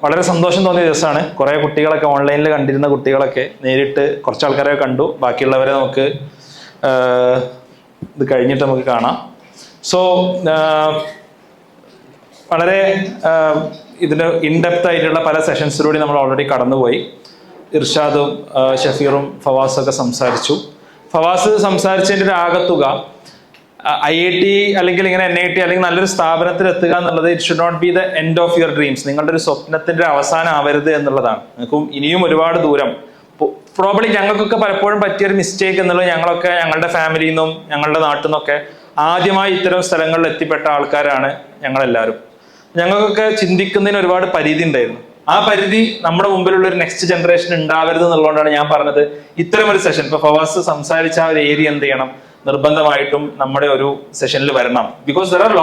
വളരെ സന്തോഷം തോന്നിയ ദിവസമാണ്. കുറേ കുട്ടികളൊക്കെ ഓൺലൈനിൽ കണ്ടിരുന്ന കുട്ടികളൊക്കെ നേരിട്ട് കുറച്ച് ആൾക്കാരെ കണ്ടു. ബാക്കിയുള്ളവരെ നമുക്ക് ഇത് കഴിഞ്ഞിട്ട് നമുക്ക് കാണാം. സോ വളരെ ഇതിന് ഇൻഡെപ്ത് ആയിട്ടുള്ള പല സെഷൻസിലൂടെ നമ്മൾ ഓൾറെഡി കടന്നുപോയി. ഇർഷാദും ഷഫീറും ഫവാസൊക്കെ സംസാരിച്ചു. ഫവാസ് സംസാരിച്ചതിൻ്റെ ഒരു ആകത്തുക IIT അല്ലെങ്കിൽ ഇങ്ങനെ NIT അല്ലെങ്കിൽ നല്ലൊരു സ്ഥാപനത്തിൽ എത്തുക എന്നുള്ളത് it should not be the end of your dreams. നിങ്ങളുടെ ഒരു സ്വപ്നത്തിന്റെ അവസാനം ആവരുത് എന്നുള്ളതാണ്. നിങ്ങൾക്കും ഇനിയും ഒരുപാട് ദൂരം. പ്രോബ്ലി ഞങ്ങൾക്കൊക്കെ പലപ്പോഴും പറ്റിയൊരു മിസ്റ്റേക്ക് എന്നുള്ളത് ഞങ്ങളൊക്കെ ഞങ്ങളുടെ ഫാമിലിയിൽ നിന്നും ഞങ്ങളുടെ നാട്ടിൽ നിന്നൊക്കെ ആദ്യമായി ഇത്തരം സ്ഥലങ്ങളിൽ എത്തിപ്പെട്ട ആൾക്കാരാണ് ഞങ്ങളെല്ലാവരും. ഞങ്ങൾക്കൊക്കെ ചിന്തിക്കുന്നതിന് ഒരുപാട് പരിധി ഉണ്ടായിരുന്നു. ആ പരിധി നമ്മുടെ മുമ്പിലുള്ള ഒരു നെക്സ്റ്റ് ജനറേഷൻ ഉണ്ടാവരുത് എന്നുള്ളതുകൊണ്ടാണ് ഞാൻ പറഞ്ഞത് ഇത്തരം ഒരു സെഷൻ. ഇപ്പൊ ഫവാസ് സംസാരിച്ച ആ ഒരു ഏരിയ എന്ത് ചെയ്യണം, നിർബന്ധമായിട്ടും നമ്മുടെ ഒരു സെഷനിൽ വരണം. Because there are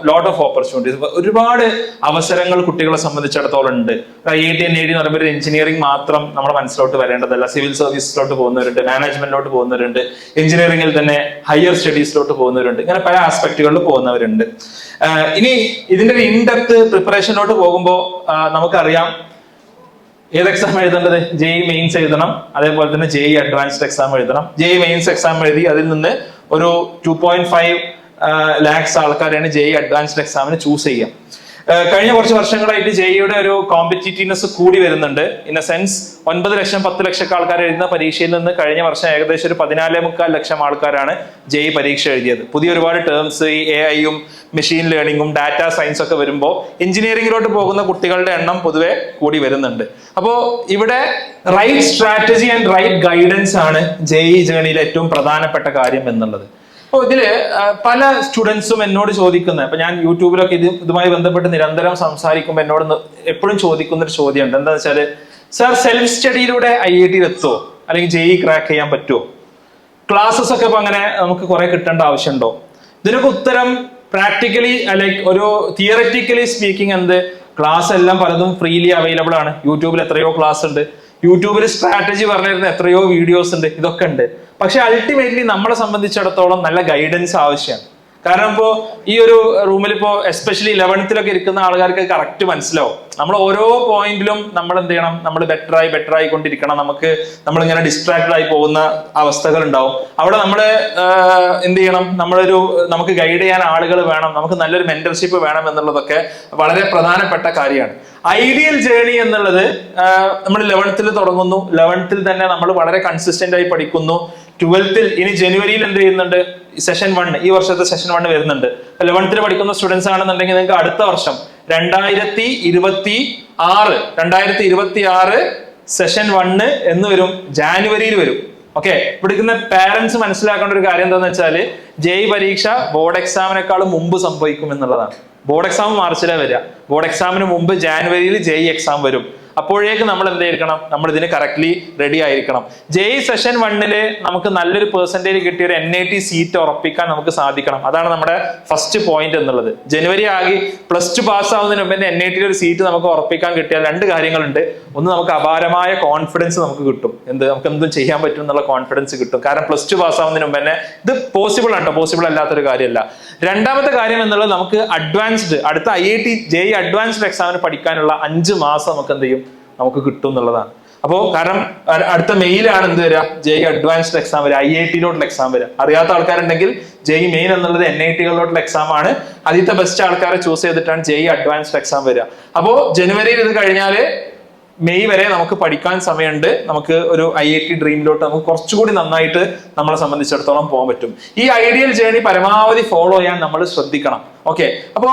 lot of opportunities. ഒരുപാട് അവസരങ്ങൾ കുട്ടികളെ സംബന്ധിച്ചിടത്തോളം ഉണ്ട്. IIT NIT എന്ന് പറയുമ്പോൾ എഞ്ചിനീയറിംഗ് മാത്രം നമ്മുടെ മനസ്സിലോട്ട് വരേണ്ടതല്ല. സിവിൽ സർവീസിലോട്ട് പോകുന്നവരുണ്ട്, മാനേജ്മെന്റിലോട്ട് പോകുന്നവരുണ്ട്, എഞ്ചിനീയറിംഗിൽ തന്നെ ഹയർ സ്റ്റഡീസിലോട്ട് പോകുന്നവരുണ്ട്. ഇങ്ങനെ പല ആസ്പെക്ടുകളിൽ പോകുന്നവരുണ്ട്. ഇനി ഇതിന്റെ ഒരു ഇൻഡെപ്ത് പ്രിപ്പറേഷനിലോട്ട് പോകുമ്പോൾ നമുക്കറിയാം ഏത് എക്സാം എഴുതേണ്ടത്. JEE മെയിൻസ് എഴുതണം, അതേപോലെ തന്നെ JEE അഡ്വാൻസ്ഡ് എക്സാം എഴുതണം. JEE മെയിൻസ് എക്സാം എഴുതി അതിൽ നിന്ന് ഒരു 2.5 lakhs ആൾക്കാരാണ് JEE അഡ്വാൻസ്ഡ് എക്സാമിന് ചൂസ് ചെയ്യുക. കഴിഞ്ഞ കുറച്ച് വർഷങ്ങളായിട്ട് JEEയുടെ ഒരു കോമ്പറ്റീറ്റീവ്നെസ് കൂടി വരുന്നുണ്ട്. ഇൻ എ സെൻസ് 9 ലക്ഷം 10 ലക്ഷം ആൾക്കാർ എഴുതുന്ന പരീക്ഷയിൽ നിന്ന് കഴിഞ്ഞ വർഷം ഏകദേശം ഒരു 14.25 ലക്ഷം ആൾക്കാരാണ് JEE പരീക്ഷ എഴുതിയത്. പുതിയ ഒരുപാട് ടേംസ്, ഈ AI-യും മെഷീൻ ലേണിംഗും ഡാറ്റ സയൻസ് ഒക്കെ വരുമ്പോൾ എഞ്ചിനീയറിംഗിലോട്ട് പോകുന്ന കുട്ടികളുടെ എണ്ണം പൊതുവെ കൂടി വരുന്നുണ്ട്. അപ്പോൾ ഇവിടെ right strategy and right guidance ആണ് JEE ജേണിയിലെ ഏറ്റവും പ്രധാനപ്പെട്ട കാര്യം എന്നുള്ളത്. അപ്പോൾ ഇതില് പല സ്റ്റുഡൻസും എന്നോട് ചോദിക്കുന്നത്, ഇപ്പൊ ഞാൻ യൂട്യൂബിലൊക്കെ ഇതുമായി ബന്ധപ്പെട്ട് നിരന്തരം സംസാരിക്കുമ്പോൾ എന്നോട് എപ്പോഴും ചോദിക്കുന്ന ഒരു ചോദ്യമുണ്ട്. എന്താ വെച്ചാല്, സാർ സെൽഫ് സ്റ്റഡിയിലൂടെ IIT എത്തുമോ, അല്ലെങ്കിൽ JEE ക്രാക്ക് ചെയ്യാൻ പറ്റുമോ? ക്ലാസ്സസ് ഒക്കെ ഇപ്പൊ അങ്ങനെ നമുക്ക് കുറെ കിട്ടേണ്ട ആവശ്യമുണ്ടോ? ഇതിനൊക്കെ ഉത്തരം പ്രാക്ടിക്കലി ലൈക്ക് ഒരു തിയററ്റിക്കലി സ്പീക്കിംഗ് എന്ത്, ക്ലാസ് എല്ലാം പലതും ഫ്രീലി അവൈലബിൾ ആണ്. യൂട്യൂബിൽ എത്രയോ ക്ലാസ് ഉണ്ട്, യൂട്യൂബിൽ സ്ട്രാറ്റജി പറഞ്ഞിരുന്ന എത്രയോ വീഡിയോസ് ഉണ്ട്, ഇതൊക്കെ ഉണ്ട്. പക്ഷെ അൾട്ടിമേറ്റ്ലി നമ്മളെ സംബന്ധിച്ചിടത്തോളം നല്ല ഗൈഡൻസ് ആവശ്യമാണ്. കാരണം ഇപ്പോൾ ഈ ഒരു റൂമിൽ ഇപ്പോൾ എസ്പെഷ്യലി 11th ഇരിക്കുന്ന ആൾക്കാർക്ക് കറക്റ്റ് മനസ്സിലാവും. നമ്മൾ ഓരോ പോയിന്റിലും നമ്മൾ എന്ത് ചെയ്യണം, നമ്മൾ ബെറ്റർ ആയി കൊണ്ടിരിക്കണം. നമ്മളിങ്ങനെ ഡിസ്ട്രാക്റ്റഡ് ആയി പോകുന്ന അവസ്ഥകൾ ഉണ്ടാവും. അവിടെ നമ്മൾ എന്ത് ചെയ്യണം, നമുക്ക് ഗൈഡ് ചെയ്യാൻ ആളുകൾ വേണം, നമുക്ക് നല്ലൊരു മെന്റർഷിപ്പ് വേണം എന്നുള്ളതൊക്കെ വളരെ പ്രധാനപ്പെട്ട കാര്യമാണ്. ഐഡിയൽ ജേണി എന്നുള്ളത് നമ്മൾ 11th തുടങ്ങുന്നു. 11th തന്നെ നമ്മൾ വളരെ കൺസിസ്റ്റന്റ് ആയി പഠിക്കുന്നു. 12th ഇനി ജനുവരിയിൽ എന്ത് ചെയ്യുന്നുണ്ട്, സെഷൻ 1, ഈ വർഷത്തെ സെഷൻ 1 വരുന്നുണ്ട്. 11th പഠിക്കുന്ന സ്റ്റുഡൻസ് ആണെന്നുണ്ടെങ്കിൽ നിങ്ങൾക്ക് അടുത്ത വർഷം 2026 സെഷൻ 1 എന്ന് വരും, ജാനുവരിയിൽ വരും. ഓക്കെ, ഇവിടുന്ന് പാരന്റ്സ് മനസ്സിലാക്കേണ്ട ഒരു കാര്യം എന്താണെന്ന് വെച്ചാല്, JEE പരീക്ഷ ബോർഡ് എക്സാമിനേക്കാളും മുമ്പ് സംഭവിക്കും എന്നുള്ളതാണ്. ബോർഡ് എക്സാം മാർച്ചിലാണ് വരിക. ബോർഡ് എക്സാമിന് മുമ്പ് ജാനുവരിയിൽ JEE എക്സാം വരും. അപ്പോഴേക്ക് നമ്മൾ എന്ത് ചെയ്യണം, നമ്മൾ ഇതിന് കറക്റ്റ്ലി റെഡി ആയിരിക്കണം. JEE സെഷൻ 1 നമുക്ക് നല്ലൊരു പെർസെന്റേജ് കിട്ടിയ ഒരു NIT സീറ്റ് ഉറപ്പിക്കാൻ നമുക്ക് സാധിക്കണം. അതാണ് നമ്മുടെ ഫസ്റ്റ് പോയിന്റ് എന്നുള്ളത്. ജനുവരി ആകെ +2 പാസ്സാവുന്നതിന് മുമ്പ് NIT ഒരു സീറ്റ് നമുക്ക് ഉറപ്പിക്കാൻ കിട്ടിയാൽ 2 കാര്യങ്ങളുണ്ട്. ഒന്ന്, നമുക്ക് അപാരമായ കോൺഫിഡൻസ് നമുക്ക് കിട്ടും. നമുക്ക് എന്തും ചെയ്യാൻ പറ്റും എന്നുള്ള കോൺഫിഡൻസ് കിട്ടും. കാരണം +2 പാസ്സാവുന്നതിന് മുമ്പ് തന്നെ ഇത് പോസിബിൾ ആണ്, പോസിബിൾ അല്ലാത്തൊരു കാര്യമല്ല. രണ്ടാമത്തെ കാര്യം എന്നുള്ളത്, നമുക്ക് അടുത്ത IIT JEE അഡ്വാൻസ്ഡ് എക്സാമിന് പഠിക്കാനുള്ള 5 മാസം നമുക്ക് എന്ത് ചെയ്യും, നമുക്ക് കിട്ടും എന്നുള്ളതാണ്. അപ്പോൾ കാരണം അടുത്ത മെയിലാണ് എന്ത് വരിക, JEE അഡ്വാൻസ്ഡ് എക്സാം വരിക, IIT-ലോട്ടുള്ള എക്സാം വരിക. അറിയാത്ത ആൾക്കാരുണ്ടെങ്കിൽ JEE മെയിൻ എന്നുള്ളത് NIT-കളിലോട്ടുള്ള എക്സാം ആണ്. ആദ്യത്തെ ബെസ്റ്റ് ആൾക്കാരെ ചൂസ് ചെയ്തിട്ടാണ് JEE അഡ്വാൻസ്ഡ് എക്സാം വരിക. അപ്പോൾ ജനുവരിയിൽ ഇത് കഴിഞ്ഞാല് മെയ് വരെ നമുക്ക് പഠിക്കാൻ സമയമുണ്ട്. നമുക്ക് ഒരു IIT ഡ്രീമിലോട്ട് നമുക്ക് കുറച്ചുകൂടി നന്നായിട്ട് നമ്മളെ സംബന്ധിച്ചിടത്തോളം പോകാൻ പറ്റും. ഈ ഐഡിയൽ ജേണി പരമാവധി ഫോളോ ചെയ്യാൻ നമ്മൾ ശ്രദ്ധിക്കണം. ഓക്കെ, അപ്പോ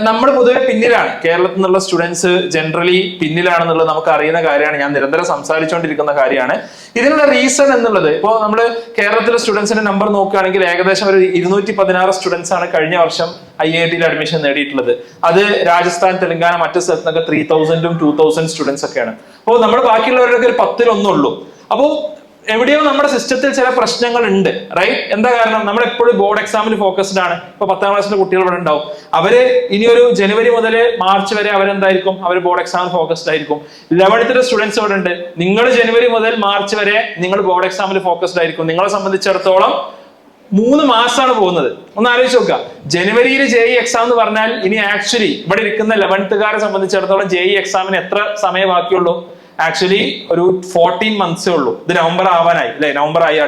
നമ്മൾ പൊതുവെ പിന്നിലാണ്. കേരളത്തിൽ നിന്നുള്ള സ്റ്റുഡൻസ് ജനറലി പിന്നിലാണെന്നുള്ളത് നമുക്ക് അറിയുന്ന കാര്യമാണ്. ഞാൻ നിരന്തരം സംസാരിച്ചുകൊണ്ടിരിക്കുന്ന കാര്യമാണ്. ഇതിനുള്ള റീസൺ എന്നുള്ളത്, ഇപ്പോൾ നമ്മൾ കേരളത്തിലെ സ്റ്റുഡൻസിന്റെ നമ്പർ നോക്കുകയാണെങ്കിൽ ഏകദേശം ഒരു 216 സ്റ്റുഡൻസ് ആണ് കഴിഞ്ഞ വർഷം IIT-ൽ അഡ്മിഷൻ നേടിയിട്ടുള്ളത്. അത് രാജസ്ഥാൻ, തെലങ്കാന, മറ്റു സ്ഥലത്തൊക്കെ 3000-ഉം 2000 സ്റ്റുഡൻസ് ഒക്കെയാണ്. അപ്പോൾ നമ്മൾ ബാക്കിയുള്ളവരൊക്കെ ഒരു 10-1 അപ്പോൾ എവിടെയോ നമ്മുടെ സിസ്റ്റത്തിൽ ചില പ്രശ്നങ്ങൾ ഉണ്ട്, റൈറ്റ്? എന്താ കാരണം, നമ്മൾ എപ്പോഴും ബോർഡ് എക്സാമിൽ ഫോക്കസ്ഡ് ആണ്. ഇപ്പൊ 10ാം ക്ലാസ്സിലെ കുട്ടികൾ ഇവിടെ ഉണ്ടാവും. അവര് ഇനി ഒരു ജനുവരി മുതൽ മാർച്ച് വരെ അവരെന്തായിരിക്കും, അവർ ബോർഡ് എക്സാമിൽ ഫോക്കസ്ഡ് ആയിരിക്കും. 11th സ്റ്റുഡൻസ് ഇവിടെ ഉണ്ട്. നിങ്ങൾ ജനുവരി മുതൽ മാർച്ച് വരെ നിങ്ങൾ ബോർഡ് എക്സാമിൽ ഫോക്കസ്ഡ് ആയിരിക്കും. നിങ്ങളെ സംബന്ധിച്ചിടത്തോളം 3 മാസമാണ് പോകുന്നത്. ഒന്ന് ആലോചിച്ച് നോക്കുക. ജനുവരിയിൽ JEE എക്സാം എന്ന് പറഞ്ഞാൽ ഇനി ആക്ച്വലി ഇവിടെ ഇരിക്കുന്ന 11th-കാരെ സംബന്ധിച്ചിടത്തോളം JEE എക്സാമിന് എത്ര സമയം ബാക്കിയുള്ളൂ? ആക്ച്വലി ഒരു 14 മന്ത്സേ ഉള്ളൂ. ഇത് നവംബർ ആവാനായി അല്ലെ? നവംബർ ആയി,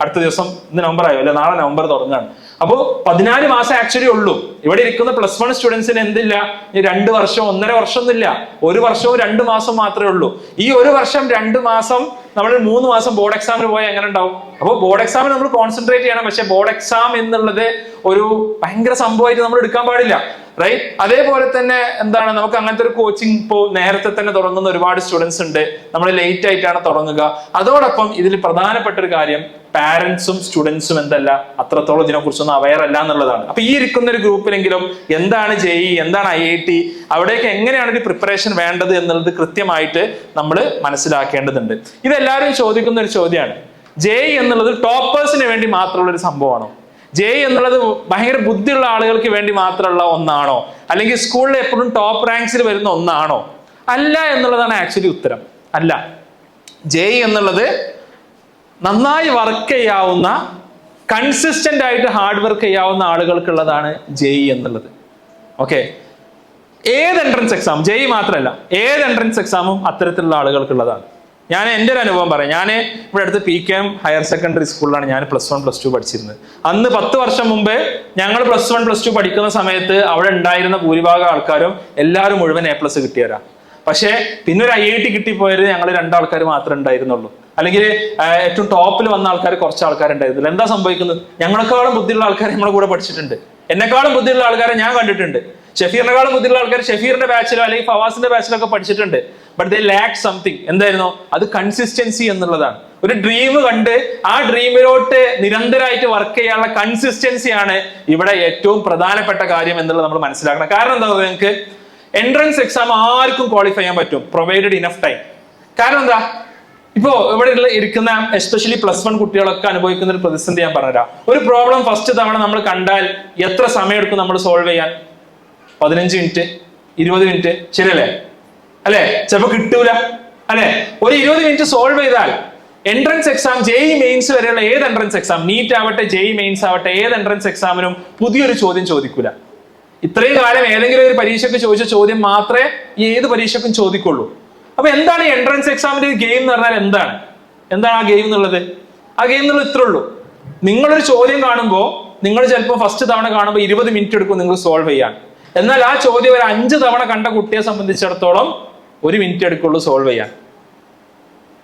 അടുത്ത ദിവസം ഇന്ന് നവംബർ ആയോ അല്ലെ? നാളെ നവംബർ തുടങ്ങുകയാണ്. അപ്പോൾ 14 മാസം ആക്ച്വലി ഉള്ളൂ. ഇവിടെ ഇരിക്കുന്ന +1 സ്റ്റുഡൻസിന് എന്തില്ല? 2 വർഷം 1.5 വർഷം ഒന്നുമില്ല. 1 വർഷവും 2 മാസം മാത്രമേ ഉള്ളൂ. ഈ 1 വർഷം 2 മാസം നമ്മൾ 3 മാസം ബോർഡ് എക്സാമിന് പോയാൽ എങ്ങനെ ഉണ്ടാവും? അപ്പോൾ ബോർഡ് എക്സാമിന് നമ്മൾ കോൺസെൻട്രേറ്റ് ചെയ്യണം. പക്ഷെ ബോർഡ് എക്സാം എന്നുള്ളത് ഒരു ഭയങ്കര സംഭവമായിട്ട് നമ്മൾ എടുക്കാൻ പാടില്ല. റൈറ്റ്? അതേപോലെ തന്നെ എന്താണ്, നമുക്ക് അങ്ങനത്തെ ഒരു കോച്ചിങ് ഇപ്പോൾ നേരത്തെ തന്നെ തുടങ്ങുന്ന ഒരുപാട് സ്റ്റുഡൻസ് ഉണ്ട്. നമ്മൾ ലേറ്റ് ആയിട്ടാണ് തുടങ്ങുക. അതോടൊപ്പം ഇതിൽ പ്രധാനപ്പെട്ട ഒരു കാര്യം, പാരന്റ്സും സ്റ്റുഡൻസും എന്തല്ല അത്രത്തോളം ഇതിനെക്കുറിച്ചൊന്നും അവെയർ അല്ല എന്നുള്ളതാണ്. അപ്പൊ ഈ ഇരിക്കുന്ന ഒരു ഗ്രൂപ്പിലെങ്കിലും എന്താണ് JEE, എന്താണ് IIT, അവിടേക്ക് എങ്ങനെയാണ് ഒരു പ്രിപ്പറേഷൻ വേണ്ടത് എന്നുള്ളത് കൃത്യമായിട്ട് നമ്മൾ മനസ്സിലാക്കേണ്ടതുണ്ട്. ഇതെല്ലാവരും ചോദിക്കുന്ന ഒരു ചോദ്യമാണ്. JEE എന്നുള്ളത് ടോപ്പേഴ്സിന് വേണ്ടി മാത്രമുള്ള ഒരു സംഭവമാണോ? JEE എന്നുള്ളത് ഭയങ്കര ബുദ്ധിയുള്ള ആളുകൾക്ക് വേണ്ടി മാത്രമുള്ള ഒന്നാണോ? അല്ലെങ്കിൽ സ്കൂളിൽ എപ്പോഴും ടോപ്പ് റാങ്ക്സിൽ വരുന്ന ഒന്നാണോ? അല്ല എന്നുള്ളതാണ് ആക്ച്വലി ഉത്തരം. അല്ല. JEE എന്നുള്ളത് നന്നായി വർക്ക് ചെയ്യാവുന്ന, കൺസിസ്റ്റന്റ് ആയിട്ട് ഹാർഡ് വർക്ക് ചെയ്യാവുന്ന ആളുകൾക്കുള്ളതാണ് JEE എന്നുള്ളത്. ഓക്കെ, ഏത് എൻട്രൻസ് എക്സാം, JEE മാത്രമല്ല, ഏത് എൻട്രൻസ് എക്സാമും അത്തരത്തിലുള്ള ആളുകൾക്കുള്ളതാണ്. ഞാൻ എൻ്റെ ഒരു അനുഭവം പറയാം. ഞാൻ ഇവിടെ അടുത്ത് PKM ഹയർ സെക്കൻഡറി സ്കൂളിലാണ് ഞാൻ +1 +2 പഠിച്ചിരുന്നത്. അന്ന് 10 വർഷം മുമ്പ് ഞങ്ങൾ +1 +2 പഠിക്കുന്ന സമയത്ത് അവിടെ ഉണ്ടായിരുന്ന ഭൂരിഭാഗം ആൾക്കാരും എല്ലാവരും മുഴുവൻ A+ കിട്ടിയവരാ. പക്ഷേ പിന്നെ ഒരു IIT കിട്ടിപ്പോയത് ഞങ്ങൾ 2 ആൾക്കാർ മാത്രമേ ഉണ്ടായിരുന്നുള്ളൂ. അല്ലെങ്കിൽ ഏറ്റവും ടോപ്പിൽ വന്ന ആൾക്കാർ കുറച്ച് ആൾക്കാരുണ്ടായിരുന്നില്ല. എന്താ സംഭവിക്കുന്നത്? ഞങ്ങളെക്കാളും ബുദ്ധിയുള്ള ആൾക്കാർ നമ്മുടെ കൂടെ പഠിച്ചിട്ടുണ്ട്. എന്നെക്കാളും ബുദ്ധിയുള്ള ആൾക്കാരെ ഞാൻ കണ്ടിട്ടുണ്ട്. ഷെഫീറിനെക്കാളും ബുദ്ധിയുള്ള ആൾക്കാർ ഷെഫീറിന്റെ ബാച്ചിലോ അല്ലെങ്കിൽ ഫവാസിന്റെ ബാച്ചിലോ ഒക്കെ പഠിച്ചിട്ടുണ്ട്. But they lack something. എന്തായിരുന്നു അത്? കൺസിസ്റ്റൻസി എന്നുള്ളതാണ്. ഒരു ഡ്രീം കണ്ട് ആ ഡ്രീമിലോട്ട് നിരന്തരമായിട്ട് വർക്ക് ചെയ്യാനുള്ള കൺസിസ്റ്റൻസിയാണ് ഇവിടെ ഏറ്റവും പ്രധാനപ്പെട്ട കാര്യം എന്നുള്ളത് നമ്മൾ മനസ്സിലാക്കണം. കാരണം എന്താ, നിങ്ങൾക്ക് എൻട്രൻസ് എക്സാം ആർക്കും ക്വാളിഫൈ ചെയ്യാൻ പറ്റും, പ്രൊവൈഡഡ് ഇനഫ് ടൈം. കാരണം എന്താ, ഇപ്പോ ഇവിടെ ഇരിക്കുന്ന എസ്പെഷ്യലി +1 കുട്ടികളൊക്കെ അനുഭവിക്കുന്ന ഒരു പ്രതിസന്ധി ഞാൻ പറഞ്ഞുതരാം. ഒരു പ്രോബ്ലം ഫസ്റ്റ് തവണ നമ്മൾ കണ്ടാൽ എത്ര സമയം എടുക്കും നമ്മൾ സോൾവ് ചെയ്യാൻ? 15 മിനിറ്റ്, 20 മിനിറ്റ്, ശരിയല്ലേ? അല്ലെ? ചിലപ്പോൾ കിട്ടൂല അല്ലെ? ഒരു 20 മിനിറ്റ് സോൾവ് ചെയ്താൽ എൻട്രൻസ് എക്സാം, JEE മെയിൻസ് വരെയുള്ള ഏത് എൻട്രൻസ് എക്സാം, നീറ്റ് ആവട്ടെ JEE മെയിൻസ് ആവട്ടെ, ഏത് എൻട്രൻസ് എക്സാമിനും പുതിയൊരു ചോദ്യം ചോദിക്കൂല. ഇത്രയും കാലം ഏതെങ്കിലും ഒരു പരീക്ഷയ്ക്ക് ചോദിച്ച ചോദ്യം മാത്രമേ ഏത് പരീക്ഷയ്ക്കും ചോദിക്കുള്ളൂ. അപ്പൊ എന്താണ് ഈ എൻട്രൻസ് എക്സാമിന്റെ ഗെയിം എന്ന് പറഞ്ഞാൽ? എന്താണ് ആ ഗെയിം എന്നുള്ളത്? ആ ഗെയിം എന്നുള്ളത് ഇത്രേ ഉള്ളൂ. നിങ്ങളൊരു ചോദ്യം കാണുമ്പോൾ നിങ്ങൾ ചിലപ്പോൾ ഫസ്റ്റ് തവണ കാണുമ്പോൾ 20 മിനിറ്റ് എടുക്കും നിങ്ങൾ സോൾവ് ചെയ്യാൻ. എന്നാൽ ആ ചോദ്യം ഒരു 5 തവണ കണ്ട കുട്ടിയെ സംബന്ധിച്ചിടത്തോളം 1 മിനിറ്റ് എടുക്കുള്ളൂ സോൾവ് ചെയ്യാൻ.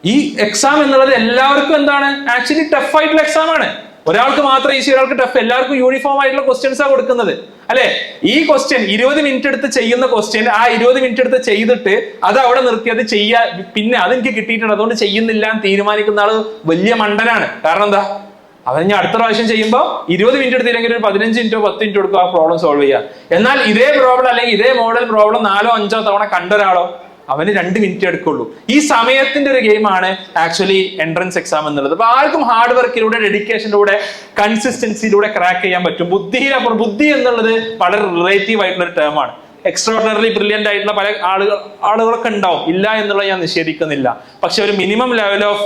ഈ എക്സാം എന്നുള്ളത് എല്ലാവർക്കും എന്താണ്? ആക്ച്വലി ടഫ് ആയിട്ടുള്ള എക്സാം ആണ്. ഒരാൾക്ക് മാത്രം ഈസി, ഒരാൾക്ക് ടഫ്. എല്ലാവർക്കും യൂണിഫോം ആയിട്ടുള്ള ക്വസ്റ്റ്യൻസ് ആണ് കൊടുക്കുന്നത് അല്ലെ? ഈ ക്വസ്റ്റ്യൻ 20 മിനിറ്റ് എടുത്ത് ചെയ്യുന്ന ക്വസ്റ്റ്യൻ, ആ 20 മിനിറ്റ് എടുത്ത് ചെയ്തിട്ട് അത് അവിടെ നിർത്തി അത് ചെയ്യാ, പിന്നെ അതെനിക്ക് കിട്ടിയിട്ടുണ്ട് അതുകൊണ്ട് ചെയ്യുന്നില്ല എന്ന് തീരുമാനിക്കുന്ന ആള് വലിയ മണ്ടനാണ്. കാരണം എന്താ? അവൻ ഞാൻ അടുത്ത പ്രാവശ്യം ചെയ്യുമ്പോൾ 20 മിനിറ്റ് എടുത്തില്ലെങ്കിൽ ഒരു 15 മിനിറ്റോ 10 മിനിറ്റോ എടുക്കും ആ പ്രോബ്ലം സോൾവ് ചെയ്യാൻ. എന്നാൽ ഇതേ പ്രോബ്ലം അല്ലെങ്കിൽ ഇതേ മോഡൽ പ്രോബ്ലം 4 or 5 തവണ കണ്ട ഒരാളോ അവന് 2 മിനിറ്റ് എടുക്കുള്ളൂ. ഈ സമയത്തിന്റെ ഒരു ഗെയിമാണ് ആക്ച്വലി എൻട്രൻസ് എക്സാം എന്നുള്ളത്. അപ്പൊ ആർക്കും ഹാർഡ് വർക്കിലൂടെ, ഡെഡിക്കേഷനിലൂടെ, കൺസിസ്റ്റൻസിയിലൂടെ ക്രാക്ക് ചെയ്യാൻ പറ്റും. ബുദ്ധി എന്നുള്ളത് വളരെ റിലേറ്റീവ് ആയിട്ടുള്ള ഒരു ടേമാണ്. എക്സ്ട്രോർഡിനറി ബ്രില്യന്റ് ആയിട്ടുള്ള പല ആളുകളൊക്കെ ഉണ്ടാവും, ഇല്ല എന്നുള്ളത് ഞാൻ നിഷേധിക്കുന്നില്ല. പക്ഷെ ഒരു മിനിമം ലെവൽ ഓഫ്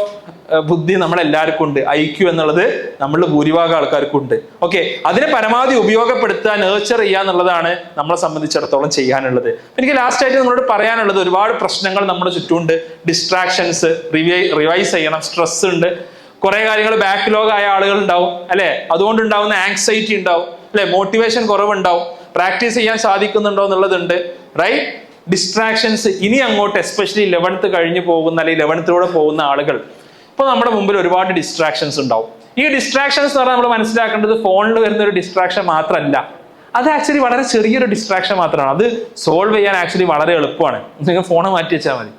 ബുദ്ധി നമ്മളെല്ലാവർക്കും ഉണ്ട്. IQ എന്നുള്ളത് നമ്മളുടെ ഭൂരിഭാഗം ആൾക്കാർക്കും ഉണ്ട്. ഓക്കെ, അതിനെ പരമാവധി ഉപയോഗപ്പെടുത്തുക, നേർച്ചർ ചെയ്യുക എന്നുള്ളതാണ് നമ്മളെ സംബന്ധിച്ചിടത്തോളം ചെയ്യാനുള്ളത്. എനിക്ക് ലാസ്റ്റ് ആയിട്ട് നമ്മളോട് പറയാനുള്ളത്, ഒരുപാട് പ്രശ്നങ്ങൾ നമ്മുടെ ചുറ്റുമുണ്ട്. ഡിസ്ട്രാക്ഷൻസ്, റിവൈസ് ചെയ്യണം, സ്ട്രെസ് ഉണ്ട്, കുറെ കാര്യങ്ങൾ ബാക്ക്ലോഗ് ആയ ആളുകൾ ഉണ്ടാവും അല്ലെ? അതുകൊണ്ടുണ്ടാവുന്ന ആങ്സൈറ്റി ഉണ്ടാവും അല്ലെ? മോട്ടിവേഷൻ കുറവുണ്ടാവും, പ്രാക്ടീസ് ചെയ്യാൻ സാധിക്കുന്നുണ്ടോ എന്നുള്ളതുണ്ട്. റൈറ്റ്? ഡിസ്ട്രാക്ഷൻസ് ഇനി അങ്ങോട്ട് എസ്പെഷ്യലി 11th കഴിഞ്ഞ് പോകുന്ന അല്ലെങ്കിൽ 11th പോകുന്ന ആളുകൾ, ഇപ്പൊ നമ്മുടെ മുമ്പിൽ ഒരുപാട് ഡിസ്ട്രാക്ഷൻസ് ഉണ്ടാവും. ഈ ഡിസ്ട്രാക്ഷൻസ് എന്ന് പറഞ്ഞാൽ നമ്മൾ മനസ്സിലാക്കേണ്ടത് ഫോണിൽ വരുന്ന ഒരു ഡിസ്ട്രാക്ഷൻ മാത്രമല്ല, അത് ആക്ച്വലി വളരെ ചെറിയൊരു ഡിസ്ട്രാക്ഷൻ മാത്രമാണ്. അത് സോൾവ് ചെയ്യാൻ ആക്ച്വലി വളരെ എളുപ്പമാണ്. നിങ്ങൾ ഫോൺ മാറ്റി വെച്ചാൽ മതി.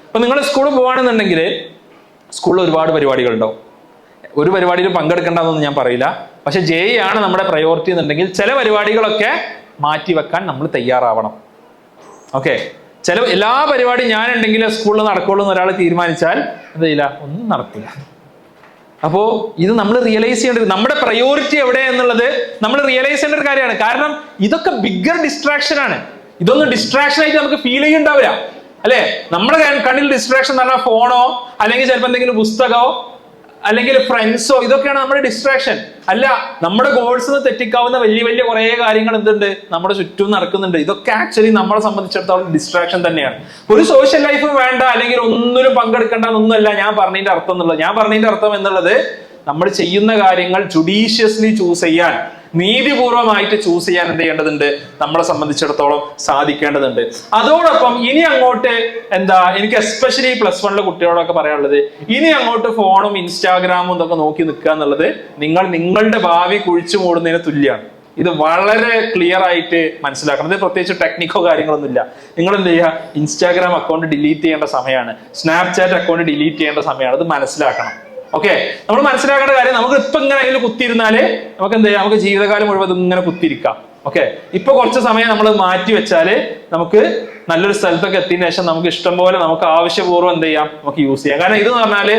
അപ്പൊ നിങ്ങൾ സ്കൂളിൽ പോകുകയാണെന്നുണ്ടെങ്കിൽ സ്കൂളിൽ ഒരുപാട് പരിപാടികൾ ഉണ്ടാവും. ഒരു പരിപാടിയിൽ പങ്കെടുക്കേണ്ടതെന്നൊന്നും ഞാൻ പറയില്ല. പക്ഷെ JEE ആണ് നമ്മുടെ പ്രയോറിറ്റി എന്നുണ്ടെങ്കിൽ ചില പരിപാടികളൊക്കെ മാറ്റി വെക്കാൻ നമ്മൾ തയ്യാറാവണം. ഓക്കെ, എല്ലാ പരിപാടിയും ഞാനുണ്ടെങ്കിൽ സ്കൂളിൽ നടക്കുള്ളൂ എന്ന് ഒരാൾ തീരുമാനിച്ചാൽ എന്തില്ല, ഒന്നും നടക്കില്ല. അപ്പോ ഇത് നമ്മൾ റിയലൈസ് ചെയ്യേണ്ടത്, നമ്മുടെ പ്രയോറിറ്റി എവിടെ എന്നുള്ളത് നമ്മൾ റിയലൈസ് ചെയ്യേണ്ട ഒരു കാര്യമാണ്. കാരണം ഇതൊക്കെ ബിഗ്ഗർ ഡിസ്ട്രാക്ഷൻ ആണ്. ഇതൊന്നും ഡിസ്ട്രാക്ഷൻ ആയിട്ട് നമുക്ക് ഫീൽ ചെയ്യുന്നുണ്ടാവില്ല അല്ലെ? നമ്മുടെ കണ്ണിൽ ഡിസ്ട്രാക്ഷൻ എന്ന് പറഞ്ഞാൽ ഫോണോ അല്ലെങ്കിൽ ചിലപ്പോൾ എന്തെങ്കിലും പുസ്തകമോ അല്ലെങ്കിൽ ഫ്രണ്ട്സോ, ഇതൊക്കെയാണ് നമ്മുടെ ഡിസ്ട്രാക്ഷൻ. അല്ല, നമ്മുടെ ഗോൾസ് തെറ്റിക്കാവുന്ന വലിയ വലിയ കുറെ കാര്യങ്ങൾ എന്തുണ്ട് നമ്മുടെ ചുറ്റും നടക്കുന്നുണ്ട്. ഇതൊക്കെ ആക്ച്വലി നമ്മളെ സംബന്ധിച്ചിടത്തോളം ഡിസ്ട്രാക്ഷൻ തന്നെയാണ്. ഒരു സോഷ്യൽ ലൈഫ് വേണ്ട, അല്ലെങ്കിൽ ഒന്നിനും പങ്കെടുക്കേണ്ട എന്നൊന്നുമല്ല ഞാൻ പറഞ്ഞതിന്റെ അർത്ഥം എന്നുള്ളത്. ഞാൻ പറഞ്ഞതിന്റെ അർത്ഥം എന്നുള്ളത് നമ്മൾ ചെയ്യുന്ന കാര്യങ്ങൾ ജുഡീഷ്യസ്ലി ചൂസ് ചെയ്യാൻ, നീതിപൂർവമായിട്ട് ചൂസ് ചെയ്യാൻ എന്ത് ചെയ്യേണ്ടതുണ്ട്, നമ്മളെ സംബന്ധിച്ചിടത്തോളം സാധിക്കേണ്ടതുണ്ട്. അതോടൊപ്പം ഇനി അങ്ങോട്ട് എനിക്ക് എസ്പെഷ്യലി +1 കുട്ടികളോടൊക്കെ പറയാനുള്ളത്, ഇനി അങ്ങോട്ട് ഫോണും ഇൻസ്റ്റാഗ്രാമും ഇതൊക്കെ നോക്കി നിൽക്കുക എന്നുള്ളത് നിങ്ങളുടെ ഭാവി കുഴിച്ചു മൂടുന്നതിന് തുല്യമാണ്. ഇത് വളരെ ക്ലിയർ ആയിട്ട് മനസ്സിലാക്കണം. ഇത് പ്രത്യേകിച്ച് ടെക്നിക്കോ കാര്യങ്ങളൊന്നും ഇല്ല. നിങ്ങൾ എന്ത് ചെയ്യുക, ഇൻസ്റ്റാഗ്രാം അക്കൗണ്ട് ഡിലീറ്റ് ചെയ്യേണ്ട സമയമാണ്, സ്നാപ്ചാറ്റ് അക്കൗണ്ട് ഡിലീറ്റ് ചെയ്യേണ്ട സമയമാണ്. അത് മനസ്സിലാക്കണം. ഓക്കെ, നമ്മൾ മനസ്സിലാക്കേണ്ട കാര്യം, നമുക്ക് ഇപ്പൊ ഇങ്ങനെ അതിൽ കുത്തിയിരുന്നാല് നമുക്ക് എന്ത് ചെയ്യാം, നമുക്ക് ജീവിതകാലം മുഴുവൻ ഇങ്ങനെ കുത്തിയിരിക്കാം. ഓക്കെ, ഇപ്പൊ കുറച്ച് സമയം നമ്മൾ മാറ്റി വെച്ചാല് നമുക്ക് നല്ലൊരു സ്ഥലത്തൊക്കെ എത്തിയതിനു ശേഷം നമുക്ക് ഇഷ്ടം പോലെ നമുക്ക് ആവശ്യപൂർവ്വം എന്ത് ചെയ്യാം, നമുക്ക് യൂസ് ചെയ്യാം. കാരണം ഇതെന്ന് പറഞ്ഞാല്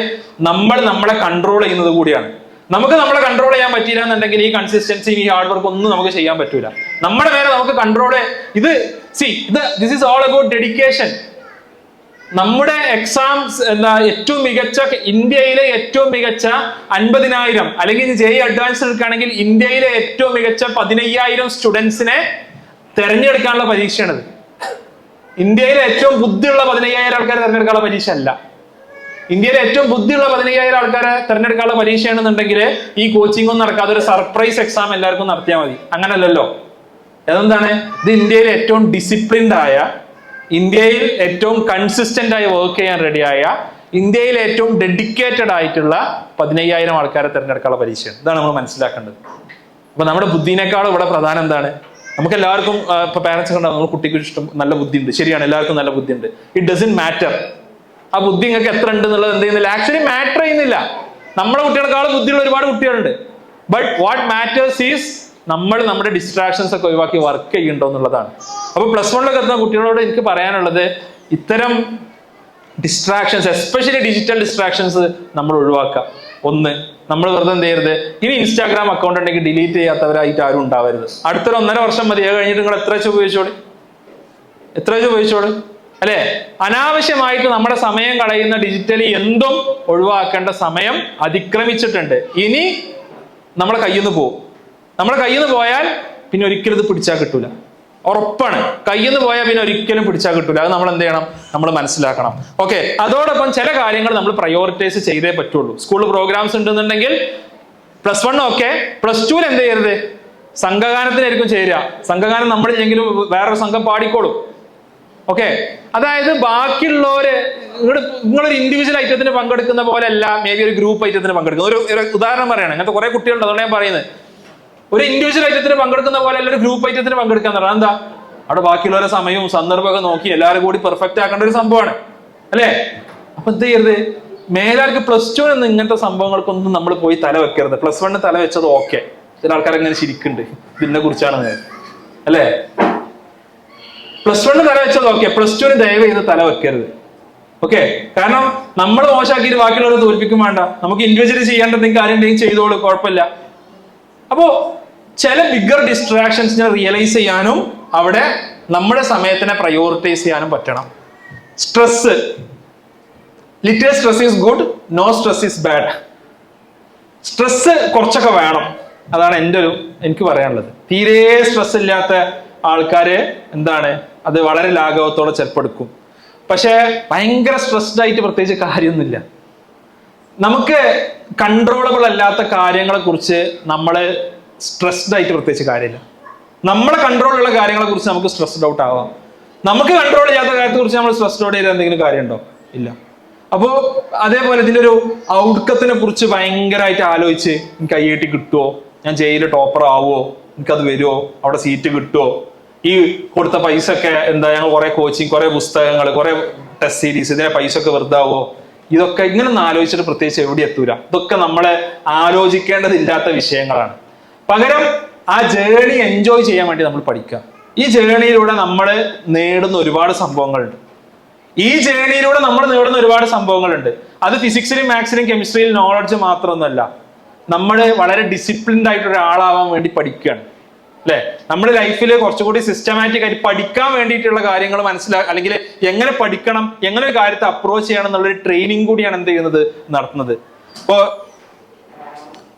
നമ്മളെ കൺട്രോൾ ചെയ്യുന്നത് കൂടിയാണ്. നമ്മളെ കൺട്രോൾ ചെയ്യാൻ പറ്റില്ല എന്നുണ്ടെങ്കിൽ ഈ കൺസിസ്റ്റൻസി, ഈ ഹാർഡ് വർക്ക് ഒന്നും നമുക്ക് ചെയ്യാൻ പറ്റൂല. നമ്മുടെ മേലെ നമുക്ക് control this is all about dedication. നമ്മുടെ എക്സാംസ് ഏറ്റവും മികച്ച, ഇന്ത്യയിലെ ഏറ്റവും മികച്ച 50,000 അല്ലെങ്കിൽ JEE അഡ്വാൻസ് എടുക്കുകയാണെങ്കിൽ ഇന്ത്യയിലെ ഏറ്റവും മികച്ച 15,000 സ്റ്റുഡൻസിനെ തെരഞ്ഞെടുക്കാനുള്ള പരീക്ഷയാണിത്. ഇന്ത്യയിലെ ഏറ്റവും ബുദ്ധിയുള്ള 15,000 ആൾക്കാരെ തെരഞ്ഞെടുക്കാനുള്ള പരീക്ഷ അല്ല. ഇന്ത്യയിലെ ഏറ്റവും ബുദ്ധിയുള്ള 15,000 ആൾക്കാരെ തെരഞ്ഞെടുക്കാനുള്ള പരീക്ഷയാണെന്നുണ്ടെങ്കിൽ ഈ കോച്ചിങ് ഒന്നും നടക്കാതെ ഒരു സർപ്രൈസ് എക്സാം എല്ലാവർക്കും നടത്തിയാൽ മതി. അങ്ങനല്ലല്ലോ. അതെന്താണ്? ഇത് ഇന്ത്യയിലെ ഏറ്റവും ഡിസിപ്ലിൻഡ് ആയ, ഇന്ത്യയിൽ ഏറ്റവും കൺസിസ്റ്റന്റ് ആയി വർക്ക് ചെയ്യാൻ റെഡിയായ, ഇന്ത്യയിൽ ഏറ്റവും ഡെഡിക്കേറ്റഡ് ആയിട്ടുള്ള 15,000 ആൾക്കാരെ തിരഞ്ഞെടുക്കാനുള്ള പരീക്ഷയാണ്. ഇതാണ് നമ്മൾ മനസ്സിലാക്കേണ്ടത്. അപ്പൊ നമ്മുടെ ബുദ്ധിനേക്കാളും ഇവിടെ പ്രധാനം എന്താണ്? നമുക്ക് എല്ലാവർക്കും ഇപ്പൊ പാരന്റ്സ് ഒക്കെ ഉണ്ടാവും, നമ്മൾ കുട്ടിക്ക് ഇഷ്ടം നല്ല ബുദ്ധിയുണ്ട്, ശരിയാണ്, എല്ലാവർക്കും നല്ല ബുദ്ധിയുണ്ട്. It doesn't matter. ആ ബുദ്ധി നിങ്ങൾക്ക് എത്ര ഉണ്ട് എന്നുള്ളത് എന്ത് ചെയ്യുന്നില്ല, ആക്ച്വലി മാറ്റർ ചെയ്യുന്നില്ല. നമ്മുടെ കുട്ടികളെക്കാളും ബുദ്ധിയുള്ള ഒരുപാട് കുട്ടികളുണ്ട്. ബട്ട് വാട്ട് മാറ്റേഴ്സ് ഈസ് നമ്മുടെ ഡിസ്ട്രാക്ഷൻസ് ഒക്കെ ഒഴിവാക്കി വർക്ക് ചെയ്യുന്നുണ്ടോ എന്നുള്ളതാണ്. അപ്പൊ +1 എത്തുന്ന കുട്ടികളോട് എനിക്ക് പറയാനുള്ളത്, ഇത്തരം ഡിസ്ട്രാക്ഷൻസ്, എസ്പെഷ്യലി ഡിജിറ്റൽ ഡിസ്ട്രാക്ഷൻസ് നമ്മൾ ഒഴിവാക്കുക. ഒന്ന്, നമ്മൾ വെറുതെ എന്ത് ചെയ്യരുത്, ഇനി ഇൻസ്റ്റാഗ്രാം അക്കൗണ്ട് ഉണ്ടെങ്കിൽ ഡിലീറ്റ് ചെയ്യാത്തവരായിട്ട് ആരും ഉണ്ടാവരുത്. അടുത്തൊരു 1.5 വർഷം മതി, അത് കഴിഞ്ഞിട്ട് നിങ്ങൾ എത്ര വെച്ച് ഉപയോഗിച്ചോളൂ, അല്ലെ? അനാവശ്യമായിട്ട് നമ്മുടെ സമയം കളയുന്ന ഡിജിറ്റലി എന്തും ഒഴിവാക്കേണ്ട സമയം അതിക്രമിച്ചിട്ടുണ്ട്. ഇനി നമ്മളെ കയ്യിൽ നിന്ന് പോകും. നമ്മളെ കയ്യിൽ നിന്ന് പോയാൽ പിന്നെ ഒരിക്കലും ഇത് പിടിച്ചാൽ കിട്ടൂല. ഉറപ്പാണ്. കയ്യിൽ നിന്ന് പോയാൽ പിന്നെ ഒരിക്കലും പിടിച്ചാൽ കിട്ടൂല. അത് നമ്മൾ എന്ത് ചെയ്യണം, നമ്മൾ മനസ്സിലാക്കണം. ഓക്കെ, അതോടൊപ്പം ചില കാര്യങ്ങൾ നമ്മൾ പ്രയോറിറ്റൈസ് ചെയ്തേ പറ്റുള്ളൂ. സ്കൂളിൽ പ്രോഗ്രാംസ് ഉണ്ടെന്നുണ്ടെങ്കിൽ +1 ഓക്കെ, +2 എന്ത് ചെയ്യരുത്, സംഘഗാനത്തിനായിരിക്കും ചേരുക. സംഘഗാനം നമ്മളില്ലെങ്കിലും വേറൊരു സംഘം പാടിക്കോളും. ഓക്കെ, അതായത് ബാക്കിയുള്ളവര് നിങ്ങളൊരു ഇൻഡിവിജ്വൽ ഐറ്റത്തിന് പങ്കെടുക്കുന്ന പോലെ അല്ല, മേ ബി ഒരു ഗ്രൂപ്പ് ഐറ്റത്തിന് പങ്കെടുക്കുന്ന. ഒരു ഉദാഹരണം പറയണം, അങ്ങനത്തെ കുറെ കുട്ടികളുണ്ട്, അതുകൊണ്ട് ഞാൻ പറയുന്നത്. ഒരു ഇൻഡിവിജ്വൽ ഐറ്റത്തിന് പങ്കെടുക്കുന്ന പോലെ അല്ല ഒരു ഗ്രൂപ്പ് ഐറ്റത്തിന് പങ്കെടുക്കാൻ പറഞ്ഞാൽ എന്താ, അവിടെ ബാക്കിയുള്ളവരുടെ സമയവും സന്ദർഭമൊക്കെ നോക്കി എല്ലാവരും കൂടി പെർഫെക്റ്റ് ആക്കേണ്ട ഒരു സംഭവമാണ്, അല്ലേ? അപ്പൊ എന്ത് ചെയ്യരുത്, മേലാർക്ക് +2 എന്ന് ഇങ്ങനത്തെ സംഭവങ്ങൾക്കൊന്നും നമ്മൾ പോയി തല വെക്കരുത്. +1 തല വെച്ചത് ഓക്കെ, ചില ആൾക്കാർ അങ്ങനെ ശരിക്കുണ്ട്, ഇതിനെ കുറിച്ചാണ്, അല്ലേ? +1 തല വെച്ചത് ഓക്കെ, +2 ദയവ് ചെയ്ത് തല വെക്കരുത്. ഓക്കെ, കാരണം നമ്മൾ മോശമാക്കിയിട്ട് ബാക്കിയുള്ളവരെ തോൽപ്പിക്കും വേണ്ട. നമുക്ക് ഇൻഡിവിജ്വലി ചെയ്യേണ്ട എന്തെങ്കിലും കാര്യം ഉണ്ടെങ്കിൽ ചെയ്തോളൂ, കുഴപ്പമില്ല. അപ്പോ ചില ബിഗർ ഡിസ്ട്രാക്ഷൻസിനെ റിയലൈസ് ചെയ്യാനും അവിടെ നമ്മുടെ സമയത്തിനെ പ്രയോറിറ്റൈസ് ചെയ്യാനും പറ്റണം. Stress, little stress is good, no stress is bad. Stress കുറച്ചൊക്കെ വേണം, അതാണ് എനിക്ക് പറയാനുള്ളത്. തീരെ സ്ട്രെസ് ഇല്ലാത്ത ആൾക്കാര് അത് വളരെ ലാഘവത്തോടെ ചെലപ്പെടുക്കും. പക്ഷെ ഭയങ്കര സ്ട്രെസ്ഡ് ആയിട്ട് പ്രത്യേകിച്ച് കാര്യമൊന്നുമില്ല. നമുക്ക് കൺട്രോളബിൾ അല്ലാത്ത കാര്യങ്ങളെ കുറിച്ച് നമ്മൾ സ്ട്രെസ്ഡ് ആയിട്ട് പ്രത്യേകിച്ച് കാര്യമില്ല. നമ്മളെ കൺട്രോളുള്ള കാര്യങ്ങളെ കുറിച്ച് നമുക്ക് സ്ട്രെസ്ഡ് ഔട്ട് ആവാം. നമുക്ക് കൺട്രോൾ ചെയ്യാത്ത കാര്യത്തെ കുറിച്ച് നമ്മൾ സ്ട്രെസ്ഡ് ഔട്ട് ചെയ്താൽ എന്തെങ്കിലും കാര്യമുണ്ടോ? ഇല്ല. അപ്പോ അതേപോലെ ഇതിന്റെ ഒരു ഔട്ട്കത്തിനെ കുറിച്ച് ഭയങ്കരമായിട്ട് ആലോചിച്ച് എനിക്ക് IIT കിട്ടുമോ, ഞാൻ JEE ടോപ്പർ ആവുമോ, എനിക്കത് വരുമോ, അവിടെ സീറ്റ് കിട്ടുമോ, ഈ കൊടുത്ത പൈസ ഒക്കെ ഞങ്ങൾ കുറെ കോച്ചിങ്, കുറെ പുസ്തകങ്ങൾ, കുറെ ടെസ്റ്റ് സീരീസ്, ഇതിനെ പൈസ ഒക്കെ വെറുതാവോ, ഇതൊക്കെ ഇങ്ങനെ ഒന്ന് ആലോചിച്ചിട്ട് പ്രത്യേകിച്ച് എവിടെ എത്തൂല. ഇതൊക്കെ നമ്മളെ ആലോചിക്കേണ്ടതില്ലാത്ത വിഷയങ്ങളാണ്. പകരം ആ ജേർണി എൻജോയ് ചെയ്യാൻ വേണ്ടി നമ്മൾ പഠിക്കുക. ഈ ജേർണിയിലൂടെ നമ്മൾ നേടുന്ന ഒരുപാട് സംഭവങ്ങളുണ്ട്. അത് ഫിസിക്സിലും മാത്സിലും കെമിസ്ട്രിയിലും നോളജ് മാത്രമൊന്നുമല്ല, നമ്മൾ വളരെ ഡിസിപ്ലിൻഡ് ആയിട്ട് ഒരാളാവാൻ വേണ്ടി പഠിക്കുകയാണ്, അല്ലെ? നമ്മുടെ ലൈഫിൽ കുറച്ചുകൂടി സിസ്റ്റമാറ്റിക് ആയിട്ട് പഠിക്കാൻ വേണ്ടിയിട്ടുള്ള കാര്യങ്ങൾ അല്ലെങ്കിൽ എങ്ങനെ പഠിക്കണം, എങ്ങനെ ഒരു കാര്യത്തെ അപ്രോച്ച് ചെയ്യണം എന്നുള്ളൊരു ട്രെയിനിങ് കൂടിയാണ് എന്ത് ചെയ്യുന്നത്, നടത്തുന്നത്. ഇപ്പോ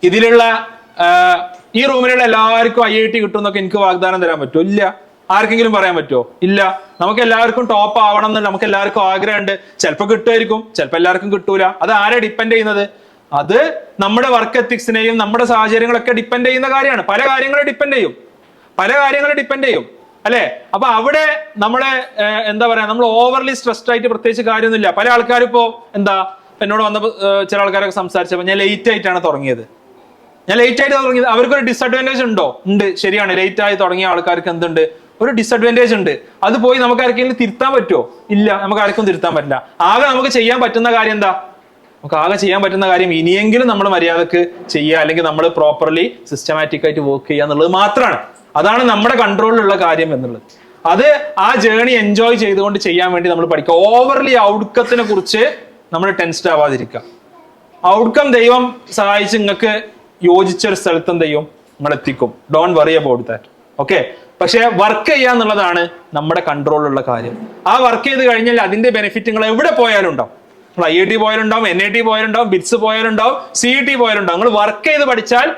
ഇതിലുള്ള ഈ റൂമിലുള്ള എല്ലാവർക്കും IIT കിട്ടും എന്നൊക്കെ എനിക്ക് വാഗ്ദാനം തരാൻ പറ്റുമോ? ഇല്ല. ആർക്കെങ്കിലും പറയാൻ പറ്റുമോ? ഇല്ല. നമുക്ക് എല്ലാവർക്കും ടോപ്പ് ആവണം എന്ന് നമുക്ക് എല്ലാവർക്കും ആഗ്രഹമുണ്ട്. ചിലപ്പോൾ കിട്ടുമായിരിക്കും, ചിലപ്പോൾ എല്ലാവർക്കും കിട്ടൂല. അത് ആരെ ഡിപ്പെൻഡ് ചെയ്യുന്നത്? അത് നമ്മുടെ വർക്ക് എത്തിക്സിനെയും നമ്മുടെ സാഹചര്യങ്ങളൊക്കെ ഡിപ്പെൻഡ് ചെയ്യുന്ന കാര്യമാണ്. പല കാര്യങ്ങളും ഡിപ്പെൻഡ് ചെയ്യും അല്ലെ? അപ്പൊ അവിടെ നമ്മളെ എന്താ പറയാ, നമ്മൾ ഓവർലി സ്ട്രെസ്ഡ് ആയിട്ട് പ്രത്യേകിച്ച് കാര്യമൊന്നുമില്ല. പല ആൾക്കാരും ഇപ്പോ എന്നോട് വന്നപ്പോൾ ചില ആൾക്കാരൊക്കെ സംസാരിച്ചപ്പോൾ ഞാൻ ലേറ്റ് ആയിട്ടാണ് തുടങ്ങിയത്. അവർക്കൊരു ഡിസഡ്വാൻറ്റേജ് ഉണ്ടോ? ഉണ്ട്, ശരിയാണ്. ലേറ്റ് ആയി തുടങ്ങിയ ആൾക്കാർക്ക് എന്തുണ്ട്? ഒരു ഡിസഡ്വാൻറ്റേജ് ഉണ്ട്. അത് പോയി നമുക്ക് ആർക്കെങ്കിലും തിരുത്താൻ പറ്റുമോ? ഇല്ല, നമുക്ക് ആർക്കും തിരുത്താൻ പറ്റില്ല. ആകെ നമുക്ക് ചെയ്യാൻ പറ്റുന്ന കാര്യം എന്താ? ഇനിയെങ്കിലും നമ്മൾ മര്യാദക്ക് ചെയ്യുക, അല്ലെങ്കിൽ നമ്മൾ പ്രോപ്പർലി സിസ്റ്റമാറ്റിക് ആയിട്ട് വർക്ക് ചെയ്യുക എന്നുള്ളത് മാത്രമാണ്. അതാണ് നമ്മുടെ കൺട്രോളിലുള്ള കാര്യം എന്നുള്ളത്. അത് ആ ജേണി എൻജോയ് ചെയ്തുകൊണ്ട് ചെയ്യാൻ വേണ്ടി നമ്മൾ പഠിക്കുക. ഓവർലി ഔട്ട്കത്തിനെ കുറിച്ച് നമ്മൾ ടെൻസ്ഡ് ആവാതിരിക്കുക. ഔട്ട്കം ദൈവം സഹായിച്ച് നിങ്ങൾക്ക് യോജിച്ചൊരു സ്ഥലത്ത് എന്ത് ചെയ്യും? നിങ്ങൾ എത്തിക്കും. Don't worry about that. Okay. പക്ഷെ വർക്ക് ചെയ്യുക എന്നുള്ളതാണ് നമ്മുടെ കൺട്രോളിലുള്ള കാര്യം. ആ വർക്ക് ചെയ്ത് കഴിഞ്ഞാൽ അതിന്റെ ബെനിഫിറ്റ് നിങ്ങൾ എവിടെ പോയാലും ഉണ്ടാവും. നിങ്ങൾ IIT പോയാലുണ്ടാവും, NIT പോയാലുണ്ടാവും, ബിറ്റ്സ് പോയാലുണ്ടാവും, CET പോയാലുണ്ടാവും. നിങ്ങൾ വർക്ക് ചെയ്ത് പഠിച്ചാൽ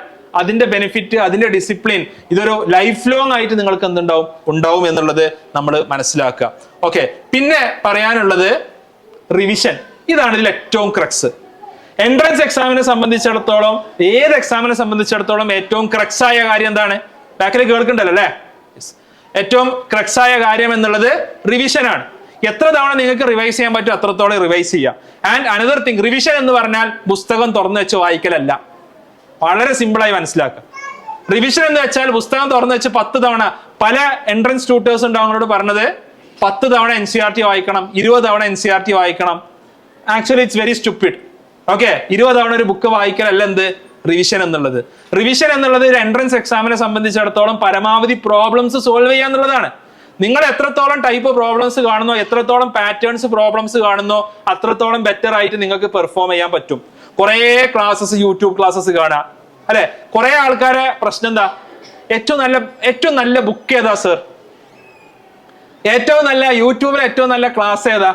അതിന്റെ ബെനിഫിറ്റ്, അതിന്റെ ഡിസിപ്ലിൻ, ഇതൊരു ലൈഫ് ലോങ് ആയിട്ട് നിങ്ങൾക്ക് ഉണ്ടാവും എന്നുള്ളത് നമ്മൾ മനസ്സിലാക്കുക. ഓക്കെ. പിന്നെ പറയാനുള്ളത് റിവിഷൻ. ഇതാണ് ഇതിൽ ഏറ്റവും ക്രക്സ്. എൻട്രൻസ് എക്സാമിനെ സംബന്ധിച്ചിടത്തോളം, ഏത് എക്സാമിനെ സംബന്ധിച്ചിടത്തോളം ഏറ്റവും ക്രക്സ് ആയ കാര്യം എന്താണ്? ബാക്കിൽ കേൾക്കണ്ടല്ലോ അല്ലെ? ഏറ്റവും ക്രക്സ് ആയ കാര്യം എന്നുള്ളത് റിവിഷൻ ആണ്. എത്ര തവണ നിങ്ങൾക്ക് റിവൈസ് ചെയ്യാൻ പറ്റും അത്രത്തോളം റിവൈസ് ചെയ്യുക. ആൻഡ് അനദർ തിങ്, റിവിഷൻ എന്ന് പറഞ്ഞാൽ പുസ്തകം തുറന്നു വെച്ച് വായിക്കലല്ല. വളരെ സിമ്പിളായി മനസ്സിലാക്കുക. റിവിഷൻ എന്ന് വെച്ചാൽ പുസ്തകം തുറന്നു വെച്ച് 10 തവണ, പല എൻട്രൻസ് ട്യൂട്ടേഴ്സ് ഉണ്ട് അവങ്ങളോട് പറഞ്ഞത് 10 തവണ NCERT വായിക്കണം, 20 തവണ NCERT വായിക്കണം. Actually it's very stupid. Okay. 20 തവണ ഒരു ബുക്ക് വായിക്കലല്ല എന്ത് റിവിഷൻ എന്നുള്ളത്. റിവിഷൻ എന്നുള്ളത് ഒരു എൻട്രൻസ് എക്സാമിനെ സംബന്ധിച്ചിടത്തോളം പരമാവധി പ്രോബ്ലംസ് സോൾവ് ചെയ്യുക എന്നുള്ളതാണ്. നിങ്ങൾ എത്രത്തോളം ടൈപ്പ് പ്രോബ്ലംസ് കാണുന്നോ, എത്രത്തോളം പാറ്റേൺസ് പ്രോബ്ലംസ് കാണുന്നോ, അത്രത്തോളം ബെറ്റർ ആയിട്ട് നിങ്ങൾക്ക് പെർഫോം ചെയ്യാൻ പറ്റും. കുറെ ക്ലാസ്സസ്, യൂട്യൂബ് ക്ലാസ്സസ് കാണാം അല്ലെ? കുറെ ആൾക്കാരെ പ്രശ്നം എന്താ? ഏറ്റവും നല്ല ബുക്ക് ഏതാ സർ? ഏറ്റവും നല്ല യൂട്യൂബിൽ ഏറ്റവും നല്ല ക്ലാസ് ഏതാ?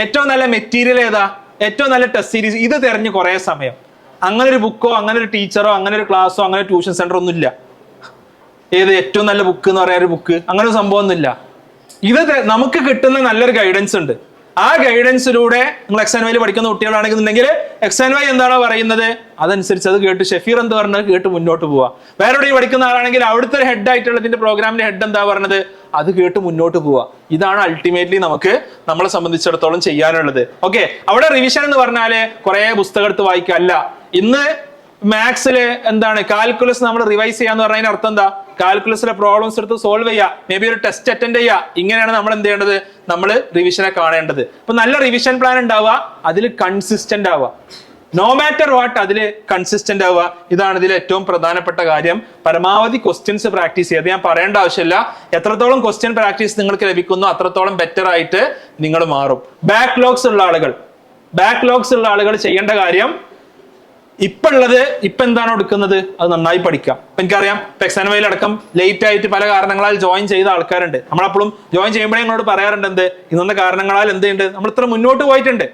ഏറ്റവും നല്ല മെറ്റീരിയൽ ഏതാ? ഏറ്റവും നല്ല ടെസ്റ്റ് സീരീസ്? ഇത് തിരഞ്ഞ് കുറെ സമയം. അങ്ങനെ ഒരു ബുക്കോ, അങ്ങനെ ഒരു ടീച്ചറോ, അങ്ങനെ ഒരു ക്ലാസ്സോ, അങ്ങനെ ട്യൂഷൻ സെന്റർ ഒന്നും ഇല്ല. ഏത് ഏറ്റവും നല്ല ബുക്ക് എന്ന് പറയാൻ ഒരു ബുക്ക്, അങ്ങനെ ഒരു സംഭവം ഒന്നുമില്ല. ഇത് നമുക്ക് കിട്ടുന്ന നല്ലൊരു ഗൈഡൻസ് ഉണ്ട്. ആ ഗൈഡൻസിലൂടെ നിങ്ങൾ XNY പഠിക്കുന്ന കുട്ടികളാണെന്നുണ്ടെങ്കിൽ XNY എന്താണോ പറയുന്നത് അതനുസരിച്ച് അത് കേട്ട്, ഷെഫീർ എന്താ പറഞ്ഞത് കേട്ട് മുന്നോട്ട് പോവുക. വേറെ എവിടെയും പഠിക്കുന്ന ആളാണെങ്കിൽ അവിടുത്തെ ഒരു ഹെഡ് ആയിട്ടുള്ളതിന്റെ പ്രോഗ്രാമിന്റെ ഹെഡ് എന്താ പറഞ്ഞത് അത് കേട്ട് മുന്നോട്ട് പോവുക. ഇതാണ് അൾട്ടിമേറ്റ്ലി നമ്മളെ സംബന്ധിച്ചിടത്തോളം ചെയ്യാനുള്ളത്. ഓക്കെ. അവിടെ റിവിഷൻ എന്ന് പറഞ്ഞാല് കുറെ പുസ്തകം എടുത്ത് വായിക്കല്ല. ഇന്ന് മാത്സില് എന്താണ് കാൽക്കുലസ് നമ്മൾ റിവൈസ് ചെയ്യാന്ന് പറഞ്ഞതിന് അർത്ഥം എന്താ? കാൽക്കുലസിലെ പ്രോബ്ലംസ് എടുത്ത് സോൾവ് ചെയ്യുക, മേ ബി ഒരു ടെസ്റ്റ് അറ്റൻഡ് ചെയ്യുക. ഇങ്ങനെയാണ് നമ്മൾ എന്ത് ചെയ്യേണ്ടത്? നമ്മൾ റിവിഷനെ കാണേണ്ടത്. അപ്പൊ നല്ല റിവിഷൻ പ്ലാൻ ഉണ്ടാവുക, അതിൽ കൺസിസ്റ്റന്റ് ആവുക. നോ മാറ്റർ വാട്ട് അതിൽ കൺസിസ്റ്റന്റ് ആവുക. ഇതാണ് ഇതിൽ ഏറ്റവും പ്രധാനപ്പെട്ട കാര്യം. പരമാവധി ക്വസ്റ്റ്യൻസ് പ്രാക്ടീസ് ചെയ്യുക. ഞാൻ പറയേണ്ട ആവശ്യമില്ല. എത്രത്തോളം ക്വസ്റ്റ്യൻ പ്രാക്ടീസ് നിങ്ങൾക്ക് ലഭിക്കുന്നു അത്രത്തോളം ബെറ്റർ ആയിട്ട് നിങ്ങൾ മാറും. ബാക്ക്ലോഗ്സ് ഉള്ള ആളുകൾ ചെയ്യേണ്ട കാര്യം, ഇപ്പൊ എന്താണോ എടുക്കുന്നത് അത് നന്നായി പഠിക്കാം. ഇപ്പൊ എനിക്കറിയാം, XNY അടക്കം ലേറ്റ് ആയിട്ട് പല കാരണങ്ങളാൽ ജോയിൻ ചെയ്ത ആൾക്കാരുണ്ട്. നമ്മളെപ്പോഴും ജോയിൻ ചെയ്യുമ്പോഴേ ഞങ്ങളോട് പറയാറുണ്ട് എന്ത്, ഇന്നത്തെ കാരണങ്ങളാൽ എന്തുണ്ട്, നമ്മൾ ഇത്ര മുന്നോട്ട് പോയിട്ടുണ്ട്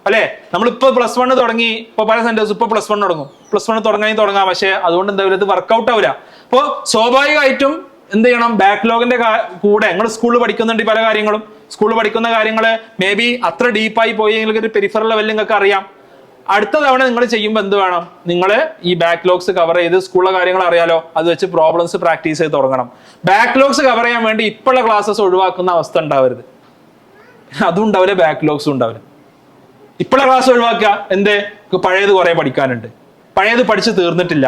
അല്ലെ? നമ്മളിപ്പോ +1 തുടങ്ങി, ഇപ്പൊ പല സെന്റേഴ്സ് ഇപ്പൊ +1 തുടങ്ങും. +1 തുടങ്ങാം, പക്ഷെ അതുകൊണ്ട് എന്താ ഇത് വർക്ക്ഔട്ട് ആവില്ല. അപ്പൊ സ്വാഭാവികമായിട്ടും എന്ത് ചെയ്യണം? ബാക്ക്ലോഗിന്റെ കൂടെ നിങ്ങൾ സ്കൂളിൽ പഠിക്കുന്നുണ്ട് പല കാര്യങ്ങളും. സ്കൂളിൽ പഠിക്കുന്ന കാര്യങ്ങള് മേ ബി അത്ര ഡീപ്പായി പോയെങ്കിൽ ഒരു പെരിഫറൽ ലെവലിൽ നിങ്ങൾക്ക് അറിയാം. അടുത്ത തവണ നിങ്ങൾ ചെയ്യുമ്പോൾ എന്ത് വേണം? നിങ്ങൾ ഈ ബാക്ക്ലോഗ്സ് കവർ ചെയ്ത് സ്കൂളിലെ കാര്യങ്ങൾ അറിയാലോ, അത് വെച്ച് പ്രോബ്ലംസ് പ്രാക്ടീസ് ചെയ്ത് തുടങ്ങണം. ബാക്ക്ലോഗ്സ് കവർ ചെയ്യാൻ വേണ്ടി ഇപ്പോഴുള്ള ക്ലാസ്സസ് ഒഴിവാക്കുന്ന അവസ്ഥ ഉണ്ടാവരുത്. അതും ഉണ്ടാവില്ല, ബാക്ക്ലോഗ്സും ഉണ്ടാവില്ല. ഇപ്പോഴുള്ള ക്ലാസ് ഒഴിവാക്കുക. എന്ത്? പഴയത് കുറെ പഠിക്കാനുണ്ട്, പഴയത് പഠിച്ച് തീർന്നിട്ടില്ല.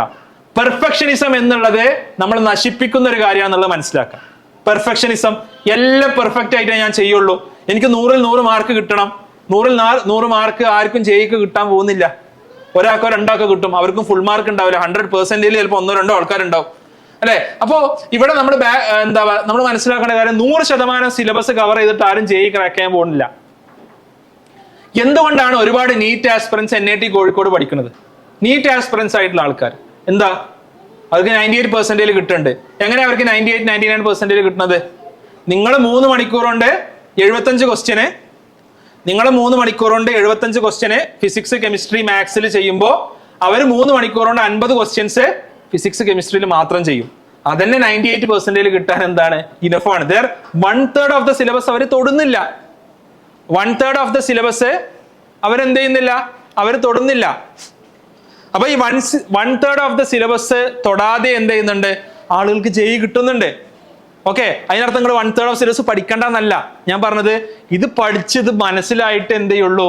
പെർഫെക്ഷനിസം എന്നുള്ളത് നമ്മൾ നശിപ്പിക്കുന്ന ഒരു കാര്യമാണെന്നുള്ളത് മനസ്സിലാക്കാം. പെർഫെക്ഷനിസം, എല്ലാം പെർഫെക്റ്റ് ആയിട്ടേ ഞാൻ ചെയ്യുള്ളൂ, എനിക്ക് 100ൽ 100 മാർക്ക് കിട്ടണം. 100ൽ 100 മാർക്ക് ആർക്കും ജയിക്ക് കിട്ടാൻ പോകുന്നില്ല. ഒരാൾക്കോ രണ്ടാൾക്കോ കിട്ടും, അവർക്കും ഫുൾ മാർക്ക് ഉണ്ടാവില്ല. 100% ചിലപ്പോൾ 1-2 ആൾക്കാരുണ്ടാവും അല്ലെ? അപ്പോ ഇവിടെ നമ്മൾ മനസ്സിലാക്കേണ്ട കാര്യം, 100% സിലബസ് കവർ ചെയ്തിട്ട് ആരും ജയി ക്രാക്ക് ചെയ്യാൻ പോകുന്നില്ല. എന്തുകൊണ്ടാണ് ഒരുപാട് നീറ്റ് ആസ്പിറൻസ് NIT കോഴിക്കോട് പഠിക്കുന്നത്? നീറ്റ് ആസ്പിറൻസ് ആയിട്ടുള്ള ആൾക്കാർ എന്താ, അവർക്ക് 98% കിട്ടുന്നുണ്ട്. എങ്ങനെ അവർക്ക് 98-99% കിട്ടുന്നത്? നിങ്ങൾ 3 മണിക്കൂർ കൊണ്ട് 75 ക്വസ്റ്റ്യന് ഫിസിക്സ്, കെമിസ്ട്രി, മാത്സിൽ ചെയ്യുമ്പോൾ അവർ 3 മണിക്കൂർ കൊണ്ട് 50 ക്വസ്റ്റ്യൻസ് ഫിസിക്സ് കെമിസ്ട്രിയിൽ മാത്രം ചെയ്യും. അതന്നെ 98% കിട്ടാൻ എന്താണ് ഇനഫാണ്. ദർ 1/3 ഓഫ് ദ സിലബസ് അവർ തൊടുന്നില്ല. 1/3 ഓഫ് ദ സിലബസ് അവരെന്ത് ചെയ്യുന്നില്ല, അവർ തൊടുന്നില്ല. അപ്പൊ ഈ 1/3 ഓഫ് ദ സിലബസ് തൊടാതെ എന്ത് ചെയ്യുന്നുണ്ട്, ആളുകൾക്ക് ജയി കിട്ടുന്നുണ്ട്. ഓക്കെ, അതിനർത്ഥം നിങ്ങൾ 1/3 ഓഫ് സിലബസ് പഠിക്കണ്ടെന്നല്ല ഞാൻ പറഞ്ഞത്. ഇത് പഠിച്ചത് മനസ്സിലായിട്ട് എന്ത് ചെയ്യുള്ളൂ,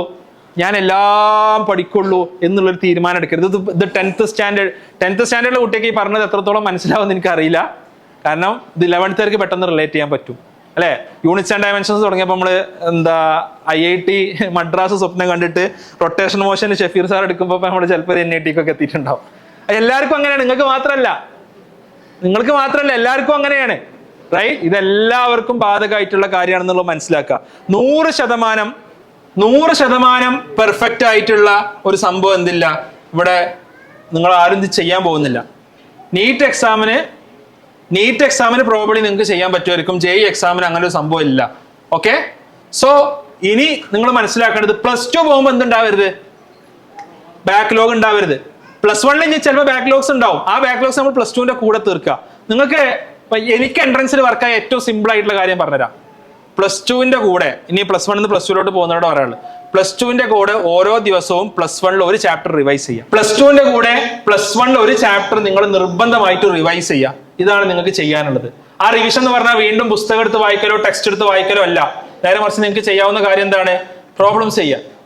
ഞാൻ എല്ലാം പഠിക്കുള്ളൂ എന്നുള്ളൊരു തീരുമാനം എടുക്കരുത്. ഇത് 10th സ്റ്റാൻഡേർഡിലെ കുട്ടിക്ക് ഈ പറഞ്ഞത് എത്രത്തോളം മനസ്സിലാവുമെന്ന് എനിക്കറിയില്ല. കാരണം ഇത് 11th പെട്ടെന്ന് റിലേറ്റ് ചെയ്യാൻ പറ്റും അല്ലെ. യൂണിറ്റ്സ് ആൻഡ് ഡയമെൻഷൻസ് തുടങ്ങിയപ്പോൾ നമ്മള് IIT മദ്രാസ് സ്വപ്നം കണ്ടിട്ട് റൊട്ടേഷൻ മോഷൻ ഷഫീർ സാർ എടുക്കുമ്പോൾ നമ്മൾ ചിലപ്പോൾ NITക്കൊക്കെ എത്തിയിട്ടുണ്ടാവും. എല്ലാവർക്കും അങ്ങനെയാണ്, നിങ്ങൾക്ക് മാത്രമല്ല എല്ലാവർക്കും അങ്ങനെയാണ്. റൈറ്റ്, ഇതെല്ലാവർക്കും ബാധകമായിട്ടുള്ള കാര്യമാണെന്നുള്ളത് മനസ്സിലാക്കുക. 100% പെർഫെക്റ്റ് ആയിട്ടുള്ള ഒരു സംഭവം എന്തില്ല ഇവിടെ, നിങ്ങൾ ആരും ഇത് ചെയ്യാൻ പോകുന്നില്ല. നീറ്റ് എക്സാമിന് പ്രോബബ്ലി നിങ്ങൾക്ക് ചെയ്യാൻ പറ്റുമായിരിക്കും. JEE എക്സാമിന് അങ്ങനെ ഒരു സംഭവം ഇല്ല. ഓക്കെ, സോ ഇനി നിങ്ങൾ മനസ്സിലാക്കേണ്ടത് +2 പോകുമ്പോൾ എന്തുണ്ടാവരുത്, ബാക്ക്ലോഗ് ഉണ്ടാവരുത്. +1 ഇനി ചിലപ്പോൾ ബാക്ക്ലോഗ്സ് ഉണ്ടാവും. ആ ബാക്ക്ലോഗ്സ് നമ്മൾ +2ന്റെ കൂടെ തീർക്കുക. നിങ്ങൾക്ക് എനിക്ക് എൻട്രൻസിൽ വർക്കായ ഏറ്റവും സിമ്പിൾ ആയിട്ടുള്ള കാര്യം പറഞ്ഞുതരാം. +2ന്റെ കൂടെ, ഇനി +1 +2 പോകുന്നവരോട് പറയാനുള്ളത്, +2ന്റെ കൂടെ ഓരോ ദിവസവും +1 ഒരു ചാപ്റ്റർ റിവൈസ് ചെയ്യുക. +2ന്റെ കൂടെ +1 ഒരു ചാപ്റ്റർ നിങ്ങൾ നിർബന്ധമായിട്ട് റിവൈസ് ചെയ്യുക. ഇതാണ് നിങ്ങൾക്ക് ചെയ്യാനുള്ളത്. ആ റിവിഷൻ എന്ന് പറഞ്ഞാൽ വീണ്ടും പുസ്തകം എടുത്ത് വായിക്കലോ ടെക്സ്റ്റ് എടുത്ത് വായിക്കലോ അല്ല. നേരെ മറിച്ച് നിങ്ങൾക്ക് ചെയ്യാവുന്ന കാര്യം എന്താണ്, പ്രോബ്ലംസ് ചെയ്യുക.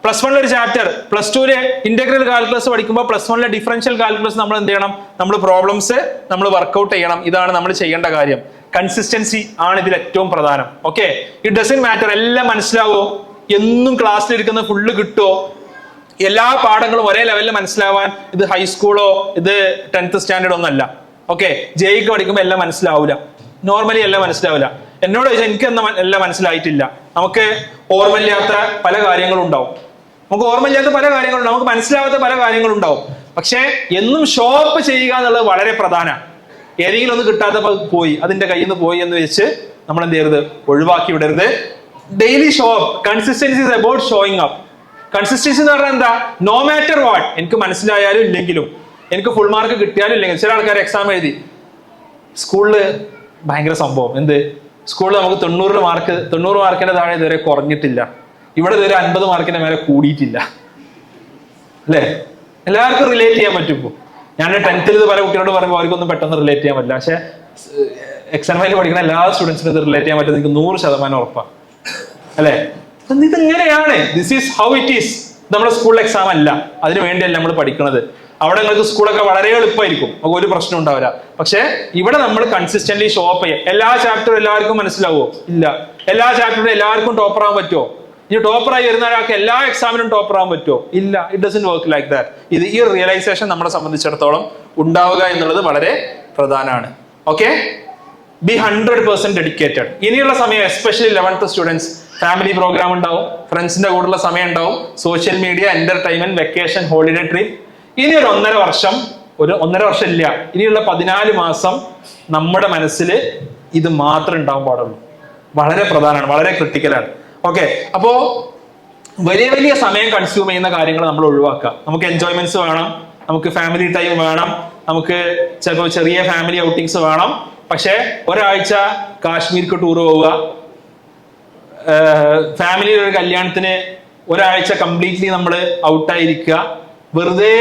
+1 ഒരു ചാപ്റ്റർ, +2 ഇന്റഗ്രൽ കാൽക്കുലസ് പഠിക്കുമ്പോൾ +1 ഡിഫറൻഷ്യൽ കാൽക്കുലസ് നമ്മൾ എന്ത് ചെയ്യണം, നമ്മൾ പ്രോബ്ലംസ് നമ്മൾ വർക്ക്ഔട്ട് ചെയ്യണം. ഇതാണ് നമ്മൾ ചെയ്യേണ്ട കാര്യം. കൺസിസ്റ്റൻസി ആണ് ഇതിൽ ഏറ്റവും പ്രധാനം. ഓക്കെ, ഇറ്റ് ഡസന്റ് മാറ്റർ എല്ലാം മനസ്സിലാവോ, എന്നും ക്ലാസ്സിൽ ഇരിക്കുന്ന ഫുള്ള് കിട്ടുമോ, എല്ലാ പാഠങ്ങളും ഒരേ ലെവലിൽ മനസ്സിലാവാൻ ഇത് ഹൈസ്കൂളോ ഇത് 10th സ്റ്റാൻഡേർഡ് ഒന്നല്ല. ഓക്കെ, JEEക്ക് പഠിക്കുമ്പോൾ എല്ലാം മനസ്സിലാവില്ല, നോർമലി എല്ലാം മനസ്സിലാവില്ല. എന്നോട് ചോദിച്ചാൽ എനിക്ക് എല്ലാം മനസ്സിലായിട്ടില്ല. നമുക്ക് ഓർമ്മയില്ലാത്ത പല കാര്യങ്ങളും ഉണ്ടാവും, നമുക്ക് മനസ്സിലാവാത്ത പല കാര്യങ്ങളും ഉണ്ടാവും. പക്ഷെ എന്നും ഷോപ്പ് ചെയ്യുക എന്നുള്ളത് വളരെ പ്രധാനമാണ്. ഏതെങ്കിലും ഒന്ന് കിട്ടാത്തപ്പോൾ പോയി, അതിന്റെ കയ്യിൽ നിന്ന് പോയി എന്ന് വെച്ച് നമ്മൾ എന്ത് ചെയ്യരുത്, ഒഴിവാക്കി വിടരുത്. Daily show up. Consistency is about showing up. Consistency എന്ന് പറഞ്ഞാൽ എന്താ, നോ മാറ്റർ വാട്ട്, എനിക്ക് മനസ്സിലായാലും ഇല്ലെങ്കിലും, എനിക്ക് ഫുൾ മാർക്ക് കിട്ടിയാലും ഇല്ലെങ്കിലും. ചില ആൾക്കാർ എക്സാം എഴുതി സ്കൂളില് ഭയങ്കര സംഭവം, എന്ത് സ്കൂളിൽ നമുക്ക് 90 മാർക്കിന്റെ താഴെ ഇതുവരെ കുറഞ്ഞിട്ടില്ല, ഇവിടെ ഇതുവരെ 50 മാർക്കിന്റെ മേലെ കൂടിയിട്ടില്ല അല്ലേ. എല്ലാവർക്കും റിലേറ്റ് ചെയ്യാൻ പറ്റും. ഇപ്പോൾ ഞാൻ 10th ഇത് പല കുട്ടികളോട് പറയുമ്പോൾ അവർക്കൊന്നും പെട്ടെന്ന് റിലേറ്റ് ചെയ്യാൻ പറ്റില്ല. പക്ഷെ എക്സാമിൽ പഠിക്കുന്ന എല്ലാ സ്റ്റുഡൻസിനും ഇത് റിലേറ്റ് ചെയ്യാൻ പറ്റുന്നത് എനിക്ക് 100% ഉറപ്പാണ് അല്ലെ. ഇതിങ്ങനെയാണ്, this is how it is. നമ്മുടെ സ്കൂൾ എക്സാം അല്ല, അതിനു വേണ്ടിയല്ല നമ്മൾ പഠിക്കുന്നത്. അവിടെ നിങ്ങൾക്ക് സ്കൂളൊക്കെ വളരെ എളുപ്പമായിരിക്കും, നമുക്ക് ഒരു പ്രശ്നം ഉണ്ടാവില്ല. പക്ഷെ ഇവിടെ നമ്മൾ കൺസിസ്റ്റന്റ്ലി ഷോ അപ്പ് ചെയ്യാം. എല്ലാ ചാപ്റ്ററും എല്ലാവർക്കും മനസ്സിലാവുമോ, ഇല്ല. എല്ലാ ചാപ്റ്ററും എല്ലാവർക്കും ടോപ്പർ ആവാൻ പറ്റുമോ, ഇനി ടോപ്പറായി വരുന്ന ഒരാൾക്ക് എല്ലാ എക്സാമിനും ടോപ്പർ ആവാൻ പറ്റുമോ, ഇല്ല. It doesn't work like that. ഈ റിയലൈസേഷൻ നമ്മളെ സംബന്ധിച്ചിടത്തോളം ഉണ്ടാവുക എന്നുള്ളത് വളരെ പ്രധാനമാണ്. Okay, B 100% dedicated. ഇനിയുള്ള സമയം especially 11th students, family programme ഉണ്ടാവും, ഫ്രണ്ട്സിന്റെ കൂടെയുള്ള സമയം ഉണ്ടാവും, social media, entertainment, vacation, holiday trip. ഇനി ഒരു 1.5 വർഷം, ഇല്ല, ഇനിയുള്ള 14 മാസം നമ്മുടെ മനസ്സിൽ ഇത് മാത്രം ഉണ്ടാവാൻ പാടുള്ളൂ. വളരെ പ്രധാനമാണ്, വളരെ ക്രിട്ടിക്കലാണ്. ഓക്കെ, അപ്പോ വലിയ സമയം കൺസ്യൂം ചെയ്യുന്ന കാര്യങ്ങൾ നമ്മൾ ഒഴിവാക്കുക. നമുക്ക് എൻജോയ്മെന്റ്സ് വേണം, നമുക്ക് ഫാമിലി ടൈം വേണം, നമുക്ക് ചിലപ്പോൾ ചെറിയ ഫാമിലി ഔട്ടിങ്സ് വേണം. പക്ഷെ ഒരാഴ്ച കാശ്മീർക്ക് ടൂർ പോവുക, ഫാമിലിയുടെ ഒരു കല്യാണത്തിന് ഒരാഴ്ച കംപ്ലീറ്റ്ലി നമ്മൾ ഔട്ടായിരിക്കുക, വെറുതെ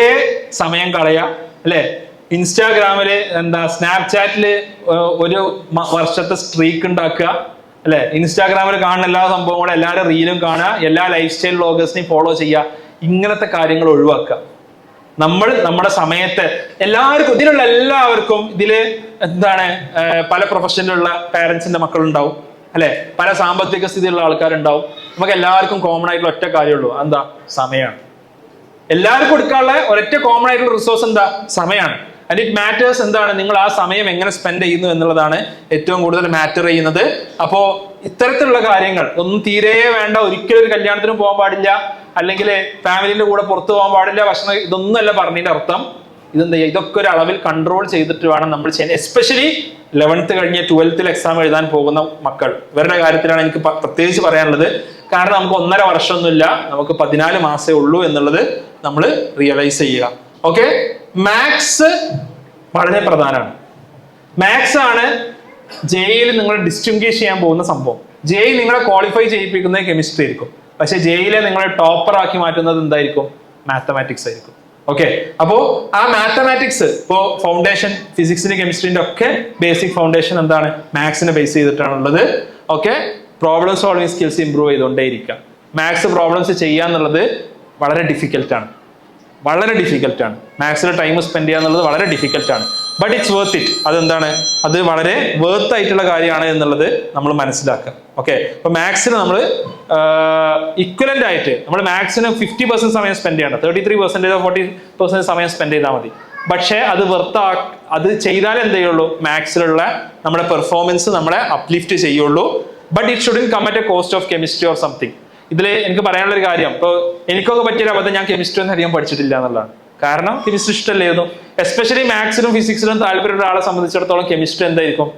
സമയം കളയുക അല്ലെ. ഇൻസ്റ്റാഗ്രാമില് സ്നാപ്ചാറ്റില് ഒരു വർഷത്തെ സ്ട്രീക്ക് ഉണ്ടാക്കുക അല്ലെ. ഇൻസ്റ്റാഗ്രാമിൽ കാണുന്ന എല്ലാ സംഭവങ്ങളും എല്ലാവരും റീലും കാണുക, എല്ലാ ലൈഫ് സ്റ്റൈൽ വ്ളോഗേഴ്സിനെയും ഫോളോ ചെയ്യുക. ഇങ്ങനത്തെ കാര്യങ്ങൾ ഒഴിവാക്കുക. നമ്മൾ നമ്മുടെ സമയത്ത് ഇതിലുള്ള എല്ലാവർക്കും ഇതില് പല പ്രൊഫഷനിലുള്ള പാരന്റ്സിന്റെ മക്കളുണ്ടാവും അല്ലെ, പല സാമ്പത്തിക സ്ഥിതിയുള്ള ആൾക്കാരുണ്ടാവും. നമുക്ക് എല്ലാവർക്കും കോമൺ ആയിട്ടുള്ള ഒറ്റ കാര്യമുള്ളൂ, എന്താ, സമയമാണ്. എല്ലാവർക്കും കൊടുക്കാനുള്ള ഒരൊറ്റ കോമൺ ആയിട്ടുള്ള റിസോഴ്സ് എന്താ, സമയമാണ്. ആൻഡ് ഇറ്റ് മാറ്റേഴ്സ് നിങ്ങൾ ആ സമയം എങ്ങനെ സ്പെൻഡ് ചെയ്യുന്നു എന്നുള്ളതാണ് ഏറ്റവും കൂടുതൽ മാറ്റർ ചെയ്യുന്നത്. അപ്പോ ഇത്തരത്തിലുള്ള കാര്യങ്ങൾ ഒന്നും തീരെ വേണ്ട. ഒരിക്കലും ഒരു കല്യാണത്തിനും പോകാൻ പാടില്ല, അല്ലെങ്കിൽ ഫാമിലിന്റെ കൂടെ പുറത്തു പോകാൻ പാടില്ല, ഭക്ഷണം, ഇതൊന്നുമല്ല പറഞ്ഞതിന്റെ അർത്ഥം. ഇതൊക്കെ ഒരു അളവിൽ കൺട്രോൾ ചെയ്തിട്ട് വേണം നമ്മൾ ചെയ്യാൻ. എസ്പെഷ്യലി 11th കഴിഞ്ഞ് 12th എക്സാം എഴുതാൻ പോകുന്ന മക്കൾ, ഇവരുടെ കാര്യത്തിലാണ് എനിക്ക് പ്രത്യേകിച്ച് പറയാനുള്ളത്. കാരണം നമുക്ക് 1.5 വർഷമൊന്നുമില്ല, നമുക്ക് 14 മാസമേ ഉള്ളൂ എന്നുള്ളത് നമ്മൾ റിയലൈസ് ചെയ്യുക. ഓക്കെ, മാത്സ് വളരെ പ്രധാനമാണ്. മാത്സ് ആണ് ജെയിൽ നിങ്ങൾ ഡിസ്റ്റിംഗ്വിഷ് ചെയ്യാൻ പോകുന്ന സംഭവം. ജെയിൽ നിങ്ങളെ ക്വാളിഫൈ ചെയ്യിപ്പിക്കുന്നത് കെമിസ്ട്രി ആയിരിക്കും, പക്ഷെ ജെയിലെ നിങ്ങളെ ടോപ്പർ ആക്കി മാറ്റുന്നത് എന്തായിരിക്കും? മാത്തമാറ്റിക്സ് ആയിരിക്കും. ഓക്കെ, അപ്പോ ആ മാത്തമാറ്റിക്സ് ഇപ്പോ ഫൗണ്ടേഷൻ ഫിസിക്സിന്റെ കെമിസ്ട്രിന്റെ ഒക്കെ ബേസിക് ഫൗണ്ടേഷൻ എന്താണ്? മാത്സിനെ ബേസ് ചെയ്തിട്ടാണുള്ളത്. Okay, problem solving skills improve ചെയ്തുകൊണ്ടേയിരിക്കുക. മാത്സ് പ്രോബ്ലംസ് ചെയ്യാന്നുള്ളത് വളരെ ഡിഫിക്കൽട്ടാണ്, വളരെ ഡിഫിക്കൽട്ടാണ്. മാത്സിൽ ടൈം സ്പെൻഡ് ചെയ്യുക എന്നുള്ളത് വളരെ ഡിഫിക്കൽട്ടാണ്. But it's worth it. അതെന്താണ്? അത് വളരെ വർത്ത് ആയിട്ടുള്ള കാര്യമാണ് എന്നുള്ളത് നമ്മൾ മനസ്സിലാക്കുക. ഓക്കെ, അപ്പൊ മാത്സിന് നമ്മൾ ഇക്വലന്റ് ആയിട്ട് നമ്മൾ മാത്സിന് 50% സമയം സ്പെൻഡ് ചെയ്യണം, 33% 40% സമയം സ്പെൻഡ് ചെയ്താൽ മതി. പക്ഷേ അത് അത് ചെയ്താൽ എന്ത് ചെയ്യുള്ളൂ? മാത്സിലുള്ള നമ്മുടെ പെർഫോമൻസ് നമ്മളെ അപ്ലിഫ്റ്റ് ചെയ്യുള്ളൂ. But it shouldn't come at a cost of chemistry or something. ഇതിൽ എനിക്ക് പറയാനുള്ള ഒരു കാര്യം, ഇപ്പോൾ എനിക്കൊക്കെ പറ്റിയൊരു അബദ്ധം, ഞാൻ കെമിസ്ട്രി ഒന്നും അധികം പഠിച്ചിട്ടില്ല എന്നുള്ളതാണ്. കാരണം കെമിസ്ട്രി ഇഷ്ടമല്ലായിരുന്നു. എസ്പെഷ്യലി മാത്സിലും ഫിസിക്സിലും താല്പര്യമുള്ള ഒരാളെ സംബന്ധിച്ചിടത്തോളം കെമിസ്ട്രി എന്തായിരിക്കും?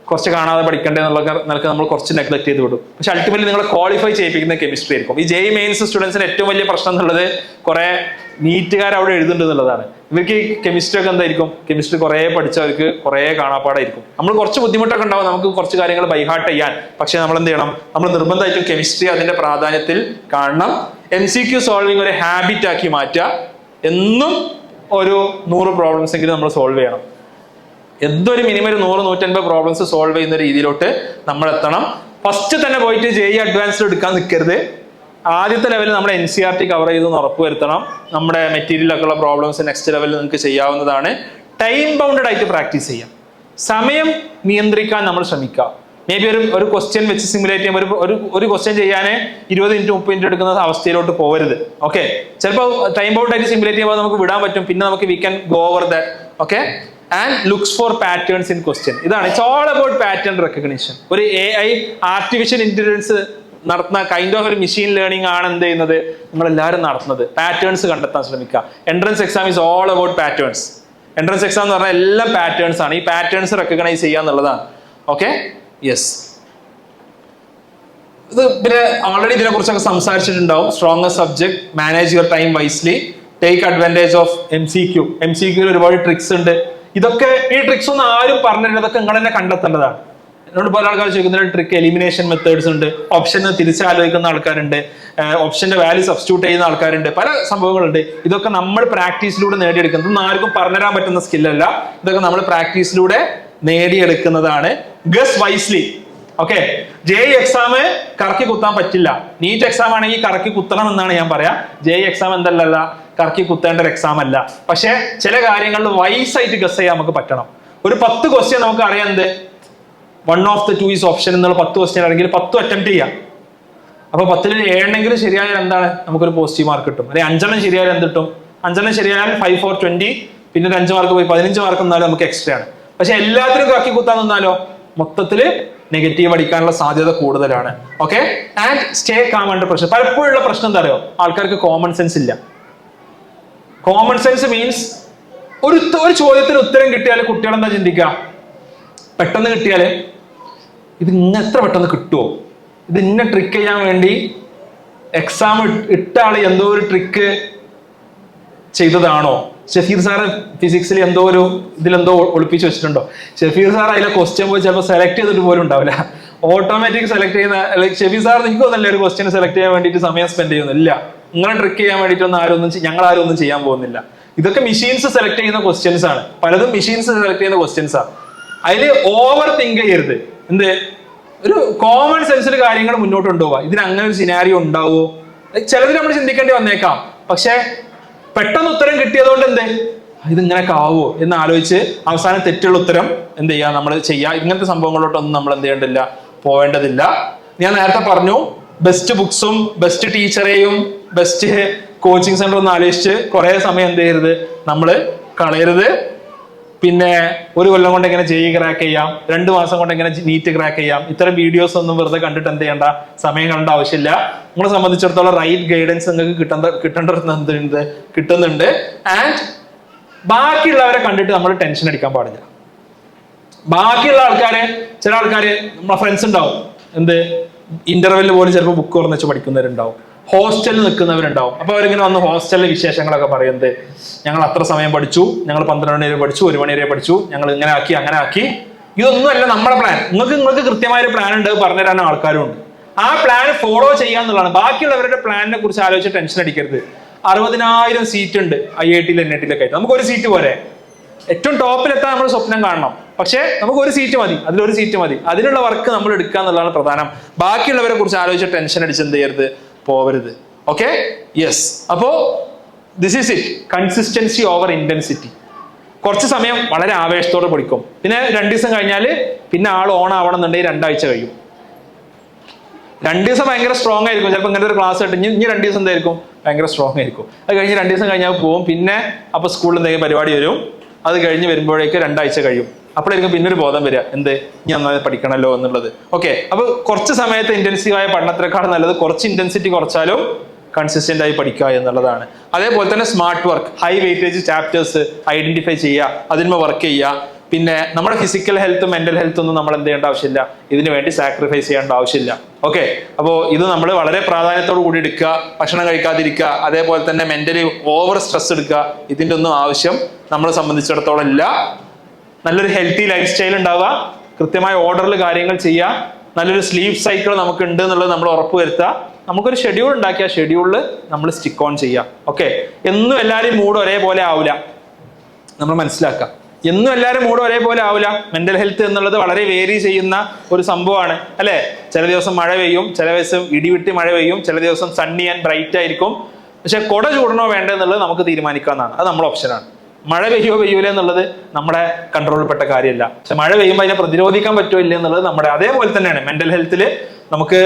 കുറച്ച് കാണാതെ പഠിക്കേണ്ടത് എന്നുള്ള നിലക്ക് നമ്മൾ കുറച്ച് നെഗ്ലക്ട് ചെയ്ത് വിടും. പക്ഷെ അൾട്ടിമേറ്റ്ലി നിങ്ങളെ ക്വാളിഫൈ ചെയ്യിപ്പിക്കുന്ന കെമിസ്ട്രി ആയിരിക്കും. ഈ ജെഇ മെയിൻസ് സ്റ്റുഡൻസിന് ഏറ്റവും വലിയ പ്രശ്നം എന്നുള്ളത് കുറെ നീറ്റുകാർ അവിടെ എഴുതുന്നുണ്ട് എന്നുള്ളതാണ്. ഇവർക്ക് ഈ കെമിസ്ട്രി ഒക്കെ എന്തായിരിക്കും? കെമിസ്ട്രി കുറെ പഠിച്ചവർക്ക് കുറെ കാണാപ്പാടായിരിക്കും. നമ്മൾ കുറച്ച് ബുദ്ധിമുട്ടൊക്കെ ഉണ്ടാവും നമുക്ക് കുറച്ച് കാര്യങ്ങൾ ബൈഹാർട്ട് ചെയ്യാൻ. പക്ഷെ നമ്മൾ എന്ത് ചെയ്യണം? നമ്മൾ നിർബന്ധമായിട്ടും കെമിസ്ട്രി അതിന്റെ പ്രാധാന്യത്തിൽ കാണണം. MCQ സോൾവിങ് ഒരു ഹാബിറ്റ് ആക്കി മാറ്റുക. എന്നും ഒരു 100 പ്രോബ്ലംസ് എങ്കിലും നമ്മൾ സോൾവ് ചെയ്യണം. എന്തൊരു മിനിമം ഒരു 100-150 പ്രോബ്ലംസ് സോൾവ് ചെയ്യുന്ന രീതിയിലോട്ട് നമ്മൾ എത്തണം. ഫസ്റ്റ് തന്നെ പോയിട്ട് ജെഇ അഡ്വാൻസ്ഡ് എടുക്കാൻ നിൽക്കരുത്. ആദ്യത്തെ ലെവലിൽ നമ്മൾ NCERT കവർ ചെയ്തെന്ന് ഉറപ്പുവരുത്തണം. നമ്മുടെ മെറ്റീരിയലൊക്കെ ഉള്ള പ്രോബ്ലംസ് നെക്സ്റ്റ് ലെവലിൽ നിങ്ങൾക്ക് ചെയ്യാവുന്നതാണ്. ടൈം ബൗണ്ടഡ് ആയിട്ട് പ്രാക്ടീസ് ചെയ്യാം. സമയം നിയന്ത്രിക്കാൻ നമ്മൾ ശ്രമിക്കുക. മേ ബി ഒരു ക്വസ്റ്റ്യൻ വെച്ച് സിമുലേറ്റ് ചെയ്യുമ്പോൾ ഒരു ക്വസ്റ്റ്യൻ ചെയ്യാൻ 20 മിനിറ്റ് 30 മിനിറ്റ് എടുക്കുന്ന അവസ്ഥയിലോട്ട് പോകരുത്. ഓക്കെ, ചിലപ്പോൾ ടൈം ബൗണ്ട് ആയിട്ട് സിമുലേറ്റ് ചെയ്യുമ്പോൾ നമുക്ക് വിടാൻ പറ്റും. പിന്നെ നമുക്ക് we can go over that. Okay, and looks for patterns in question. ഇതാണ് it's all about pattern recognition. ഒരു AI ആർട്ടിഫിഷ്യൽ ഇന്റലിജൻസ് നടത്തുന്ന കൈൻഡ് ഓഫ് ഒരു മെഷീൻ ലേണിംഗ് ആണ് എന്ത് ചെയ്യുന്നത്? നമ്മളെല്ലാവരും നടത്തുന്നത്. പാറ്റേൺസ് കണ്ടെത്താൻ ശ്രമിക്കുക. Entrance exam is all about patterns. Entrance exam എന്ന് പറഞ്ഞാൽ എല്ലാം പാറ്റേൺസ് ആണ്. ഈ പാറ്റേൺസ് റെക്കഗ്നൈസ് ചെയ്യുക എന്നുള്ളതാണ്. Okay, yes. ഇത് പിന്നെ ഓൾറെഡി ഇതിനെ കുറിച്ചൊക്കെ സംസാരിച്ചിട്ടുണ്ടാവും. Strongest subject, manage your time wisely, take advantage of MCQ. MCQയിൽ ഒരുപാട് ട്രിക്സ് ഉണ്ട്. ഇതൊക്കെ ഈ ട്രിക്സ് ഒന്നും ആരും പറഞ്ഞില്ല, ഇതൊക്കെ നിങ്ങൾ തന്നെ കണ്ടെത്തേണ്ടതാണ്. എന്നോട് പല ആൾക്കാർ ചോദിക്കുന്ന ട്രിക്ക് എലിമിനേഷൻ മെത്തേഡ്സ് ഉണ്ട്, ഓപ്ഷന് തിരിച്ചാലോചിക്കുന്ന ആൾക്കാരുണ്ട്, ഓപ്ഷന്റെ വാല്യൂ സബ്സ്റ്റിറ്റ്യൂട്ട് ചെയ്യുന്ന ആൾക്കാരുണ്ട്, പല സംഭവങ്ങളുണ്ട്. ഇതൊക്കെ നമ്മൾ പ്രാക്ടീസിലൂടെ നേടിയെടുക്കുന്നത്. ഇതൊന്നും ആർക്കും പറഞ്ഞുതരാൻ പറ്റുന്ന സ്കില്ലല്ല. ഇതൊക്കെ നമ്മൾ പ്രാക്ടീസിലൂടെ നേടിയെടുക്കുന്നതാണ്. Guess wisely. Okay, JEE exam കറക്കി കുത്താൻ പറ്റില്ല. നീറ്റ് എക്സാം ആണെങ്കിൽ കറക്കി കുത്തണം എന്നാണ് ഞാൻ പറയാം. ജെഇ എക്സാം എന്തല്ല, കറക്കി കുത്തേണ്ട ഒരു എക്സാം അല്ല. പക്ഷെ ചില കാര്യങ്ങളിൽ വൈസ് ആയിട്ട് ഗസ് ചെയ്യാൻ നമുക്ക് പറ്റണം. ഒരു 10 ക്വസ്റ്റ്യൻ നമുക്ക് അറിയാം എന്ത് 1 of the 2 is ഓപ്ഷൻ എന്നുള്ള 10 ക്വസ്റ്റ്യൻ ആണെങ്കിൽ 10 അറ്റംപ്റ്റ് ചെയ്യാം. അപ്പൊ 10ൽ 7 ശരിയായാൽ എന്താണ്? നമുക്കൊരു പോസിറ്റീവ് മാർക്ക് കിട്ടും. അല്ലെങ്കിൽ 5 ശരിയായാൽ എന്ത് കിട്ടും? 5 ശരിയായാൽ 5 for 20, പിന്നെ 5 മാർക്ക് പോയി 15 മാർക്ക് എന്നാലും നമുക്ക് എക്സ്ട്രാ ആണ്. പക്ഷെ എല്ലാത്തിനും കറക്കി കുത്താൻ നിന്നാലോ മൊത്തത്തില് നെഗറ്റീവ് അടിക്കാനുള്ള സാധ്യത കൂടുതലാണ്. Okay, and stay calm under pressure. പലപ്പോഴുള്ള പ്രശ്നം എന്താ അറിയോ? ആൾക്കാർക്ക് കോമൺ സെൻസ് ഇല്ല. കോമൺ സെൻസ് മീൻസ് ഒരു ചോദ്യത്തിന് ഉത്തരം കിട്ടിയാൽ കുട്ടികൾ എന്താ ചിന്തിക്കുക? പെട്ടെന്ന് കിട്ടിയാല് ഇത് ഇങ്ങനെ എത്ര പെട്ടെന്ന് കിട്ടുമോ? ഇത് ഇന്ന ട്രിക്ക് ചെയ്യാൻ വേണ്ടി എക്സാം ഇട്ട ആള് എന്തോ ഒരു ട്രിക്ക് ചെയ്തതാണോ? ഷഫീർ സാറ് ഫിസിക്സിൽ ഇതിലെന്തോ ഒളിപ്പിച്ച് വെച്ചിട്ടുണ്ടോ? ഷഫീർ സാർ അതിലെ ക്വസ്റ്റ്യൻ പോയി ചിലപ്പോൾ സെലക്ട് ചെയ്തിട്ട് പോലും ഉണ്ടാവില്ല. ഓട്ടോമാറ്റിക് സെലക്ട് ചെയ്യുന്ന ഷഫീർ സാർ എനിക്ക് തോന്നുന്നില്ല ഒരു ക്വസ്റ്റ്യൻ സെലക്ട് ചെയ്യാൻ വേണ്ടിയിട്ട് സമയം സ്പെൻഡ് ചെയ്യുന്നില്ല. ഇങ്ങനെ ട്രിക്ക് ചെയ്യാൻ വേണ്ടിയിട്ടൊന്നും ഞങ്ങൾ ആരും ഒന്നും ചെയ്യാൻ പോകുന്നില്ല. ഇതൊക്കെ മെഷീൻസ് സെലക്ട് ചെയ്യുന്ന ക്വസ്റ്റ്യൻസ് ആണ്. പലതും മെഷീൻസ് സെലക്ട് ചെയ്യുന്ന ക്വസ്റ്റ്യൻസ് ആണ്. അതില് ഓവർ തിങ്ക് ചെയ്യരുത്. എന്ത് ഒരു കോമൺ സെൻസിൽ കാര്യങ്ങൾ മുന്നോട്ട് കൊണ്ടുപോവാ. ഇതിന് അങ്ങനെ ഒരു സിനാരിയോ ഉണ്ടാവുമോ? ചിലത് നമ്മൾ ചിന്തിക്കേണ്ടി വന്നേക്കാം. പക്ഷെ പെട്ടെന്ന് ഉത്തരം കിട്ടിയതുകൊണ്ട് ഇതിങ്ങനെയൊക്കെ ആവുമോ എന്ന് ആലോചിച്ച് അവസാനം തെറ്റുള്ള ഉത്തരം എന്ത് ചെയ്യാ നമ്മൾ ചെയ്യാ. ഇങ്ങനത്തെ സംഭവങ്ങളോട്ടൊന്നും നമ്മൾ എന്ത് ചെയ്യേണ്ടില്ല, പോവേണ്ടതില്ല. ഞാൻ നേരത്തെ പറഞ്ഞു ബെസ്റ്റ് ബുക്സും ബെസ്റ്റ് ടീച്ചറെയും ബെസ്റ്റ് കോച്ചിങ് സെന്റർ ഒന്ന് ആലോചിച്ച് കുറെ സമയം എന്ത് ചെയ്യരുത്, നമ്മൾ കളയരുത്. പിന്നെ 1 കൊല്ലം കൊണ്ട് എങ്ങനെ ജെഇ ക്രാക്ക് ചെയ്യാം, 2 മാസം കൊണ്ട് എങ്ങനെ നീറ്റ് ക്രാക്ക് ചെയ്യാം, ഇത്തരം വീഡിയോസ് ഒന്നും വെറുതെ കണ്ടിട്ട് എന്ത് ചെയ്യേണ്ട, സമയം കളയേണ്ട ആവശ്യമില്ല. നിങ്ങളെ സംബന്ധിച്ചിടത്തോളം റൈറ്റ് ഗൈഡൻസ് നിങ്ങൾക്ക് കിട്ടുന്നുണ്ട്. ആൻഡ് ബാക്കിയുള്ളവരെ കണ്ടിട്ട് നമ്മൾ ടെൻഷൻ അടിക്കാൻ പാടില്ല. ബാക്കിയുള്ള ആൾക്കാര്, ചില ആൾക്കാര് നമ്മളെ ഫ്രണ്ട്സ് ഉണ്ടാവും, ഇന്റർവെല്ലിൽ പോലും ചിലപ്പോൾ ബുക്ക് തുറന്ന് വെച്ച് പഠിക്കുന്നവരുണ്ടാവും. ഹോസ്റ്റലിൽ നിൽക്കുന്നവരുണ്ടാവും. അപ്പൊ അവരിങ്ങനെ വന്ന് ഹോസ്റ്റലിലെ വിശേഷങ്ങളൊക്കെ പറയുന്നത്, ഞങ്ങൾ അത്ര സമയം പഠിച്ചു, ഞങ്ങൾ 12 മണി വരെ പഠിച്ചു, 1 മണി വരെ പഠിച്ചു, ഞങ്ങൾ ഇങ്ങനെ ആക്കി അങ്ങനെ ആക്കി. ഇതൊന്നുമല്ല നമ്മുടെ പ്ലാൻ. നിങ്ങൾക്ക് കൃത്യമായ ഒരു പ്ലാൻ ഉണ്ട്, പറഞ്ഞുതരാൻ ആൾക്കാരും ഉണ്ട്. ആ പ്ലാൻ ഫോളോ ചെയ്യാന്നുള്ളതാണ്. ബാക്കിയുള്ളവരുടെ പ്ലാനിനെ കുറിച്ച് ആലോചിച്ച് ടെൻഷൻ അടിക്കരുത്. 60,000 സീറ്റ് ഉണ്ട് IIT NIT ആയിട്ട്. നമുക്ക് ഒരു സീറ്റ് പോരെ? ഏറ്റവും ടോപ്പിലെത്താൻ നമ്മൾ സ്വപ്നം കാണണം. പക്ഷേ നമുക്ക് ഒരു സീറ്റ് മതി, അതിലൊരു സീറ്റ് മതി. അതിനുള്ള വർക്ക് നമ്മൾ എടുക്കുക എന്നുള്ളതാണ് പ്രധാനം. ബാക്കിയുള്ളവരെ കുറിച്ച് ആലോചിച്ച് ടെൻഷൻ അടിച്ച് എന്ത് ചെയ്യരുത്, പോവരുത്. Okay, yes. അപ്പോ this is it. Consistency over intensity. കുറച്ച് സമയം വളരെ ആവേശത്തോടെ പഠിക്കും, പിന്നെ 2 ദിവസം കഴിഞ്ഞാൽ പിന്നെ ആൾ ഓൺ ആവണം എന്നുണ്ടെങ്കിൽ 2 ആഴ്ച കഴിയും. 2 ദിവസം ഭയങ്കര സ്ട്രോങ് ആയിരിക്കും. ചിലപ്പോൾ ഇങ്ങനത്തെ ഒരു ക്ലാസ് ആയിട്ട് ഇനി 2 ദിവസം എന്തായിരിക്കും, ഭയങ്കര സ്ട്രോങ് ആയിരിക്കും. അത് കഴിഞ്ഞ് 2 ദിവസം കഴിഞ്ഞാൽ പോകും. പിന്നെ അപ്പൊ സ്കൂളിൽ എന്തെങ്കിലും പരിപാടി വരും. അത് കഴിഞ്ഞ് വരുമ്പോഴേക്ക് 2 ആഴ്ച കഴിയും. അപ്പോഴായിരിക്കും പിന്നെ ഒരു ബോധം വരിക, എന്ത് ഇനി നന്നായി പഠിക്കണമല്ലോ എന്നുള്ളത്. ഓക്കെ, അപ്പൊ കുറച്ച് സമയത്ത് ഇന്റൻസീവായ പഠനത്തിനേക്കാൾ നല്ലത് കുറച്ച് ഇന്റൻസിറ്റി കുറച്ചാലും കൺസിസ്റ്റന്റ് ആയി പഠിക്കുക എന്നുള്ളതാണ്. അതേപോലെ തന്നെ smart work, high weightage chapters identify ചെയ്യുക, അതിന്മേൽ വർക്ക് ചെയ്യുക. പിന്നെ നമ്മുടെ ഫിസിക്കൽ ഹെൽത്തും മെന്റൽ ഹെൽത്തും ഒന്നും നമ്മൾ എന്ത് ചെയ്യേണ്ട ആവശ്യമില്ല, ഇതിനു വേണ്ടി സാക്രിഫൈസ് ചെയ്യേണ്ട ആവശ്യമില്ല. ഓക്കെ, അപ്പോൾ ഇത് നമ്മൾ വളരെ പ്രാധാന്യത്തോടു കൂടി എടുക്കുക. ഭക്ഷണം കഴിക്കാതിരിക്കുക, അതേപോലെ തന്നെ മെന്റലി ഓവർ സ്ട്രെസ് എടുക്കുക, ഇതിൻ്റെ ഒന്നും ആവശ്യം നമ്മളെ സംബന്ധിച്ചിടത്തോളം ഇല്ല. നല്ലൊരു ഹെൽത്തി ലൈഫ് സ്റ്റൈൽ ഉണ്ടാവുക, കൃത്യമായ ഓർഡറിൽ കാര്യങ്ങൾ ചെയ്യുക, നല്ലൊരു സ്ലീപ്പ് സൈക്കിൾ നമുക്ക് ഉണ്ട് എന്നുള്ളത് നമ്മൾ ഉറപ്പുവരുത്തുക. നമുക്കൊരു ഷെഡ്യൂൾ ഉണ്ടാക്കിയ ഷെഡ്യൂളിൽ നമ്മൾ സ്റ്റിക്ക് ഓൺ ചെയ്യുക. ഓക്കെ, എന്നും എല്ലാവരും മൂഡ് ഒരേപോലെ ആവില്ല, നമ്മൾ മനസ്സിലാക്കുക. എന്നും എല്ലാവരും മൂഡ് ഒരേപോലെ ആവില്ല. മെന്റൽ ഹെൽത്ത് എന്നുള്ളത് വളരെ വേരി ചെയ്യുന്ന ഒരു സംഭവമാണ്, അല്ലെ? ചില ദിവസം മഴ പെയ്യും, ചില ദിവസം ഇടിവിട്ട് മഴ പെയ്യും, ചില ദിവസം സണ്ണി ആൻഡ് ബ്രൈറ്റ് ആയിരിക്കും. പക്ഷെ കുട ചൂടണോ വേണ്ടോ എന്നുള്ളത് നമുക്ക് തീരുമാനിക്കാവുന്നതാണ്. അത് നമ്മുടെ ഓപ്ഷനാണ്. മഴ പെയ്യൂല എന്നുള്ളത് നമ്മുടെ കൺട്രോളിൽപ്പെട്ട കാര്യമല്ല. പക്ഷെ മഴ പെയ്യുമ്പോൾ അതിനെ പ്രതിരോധിക്കാൻ പറ്റുമോ ഇല്ല എന്നുള്ളത് നമ്മുടെ. അതേപോലെ തന്നെയാണ് മെന്റൽ ഹെൽത്തിൽ. നമുക്ക്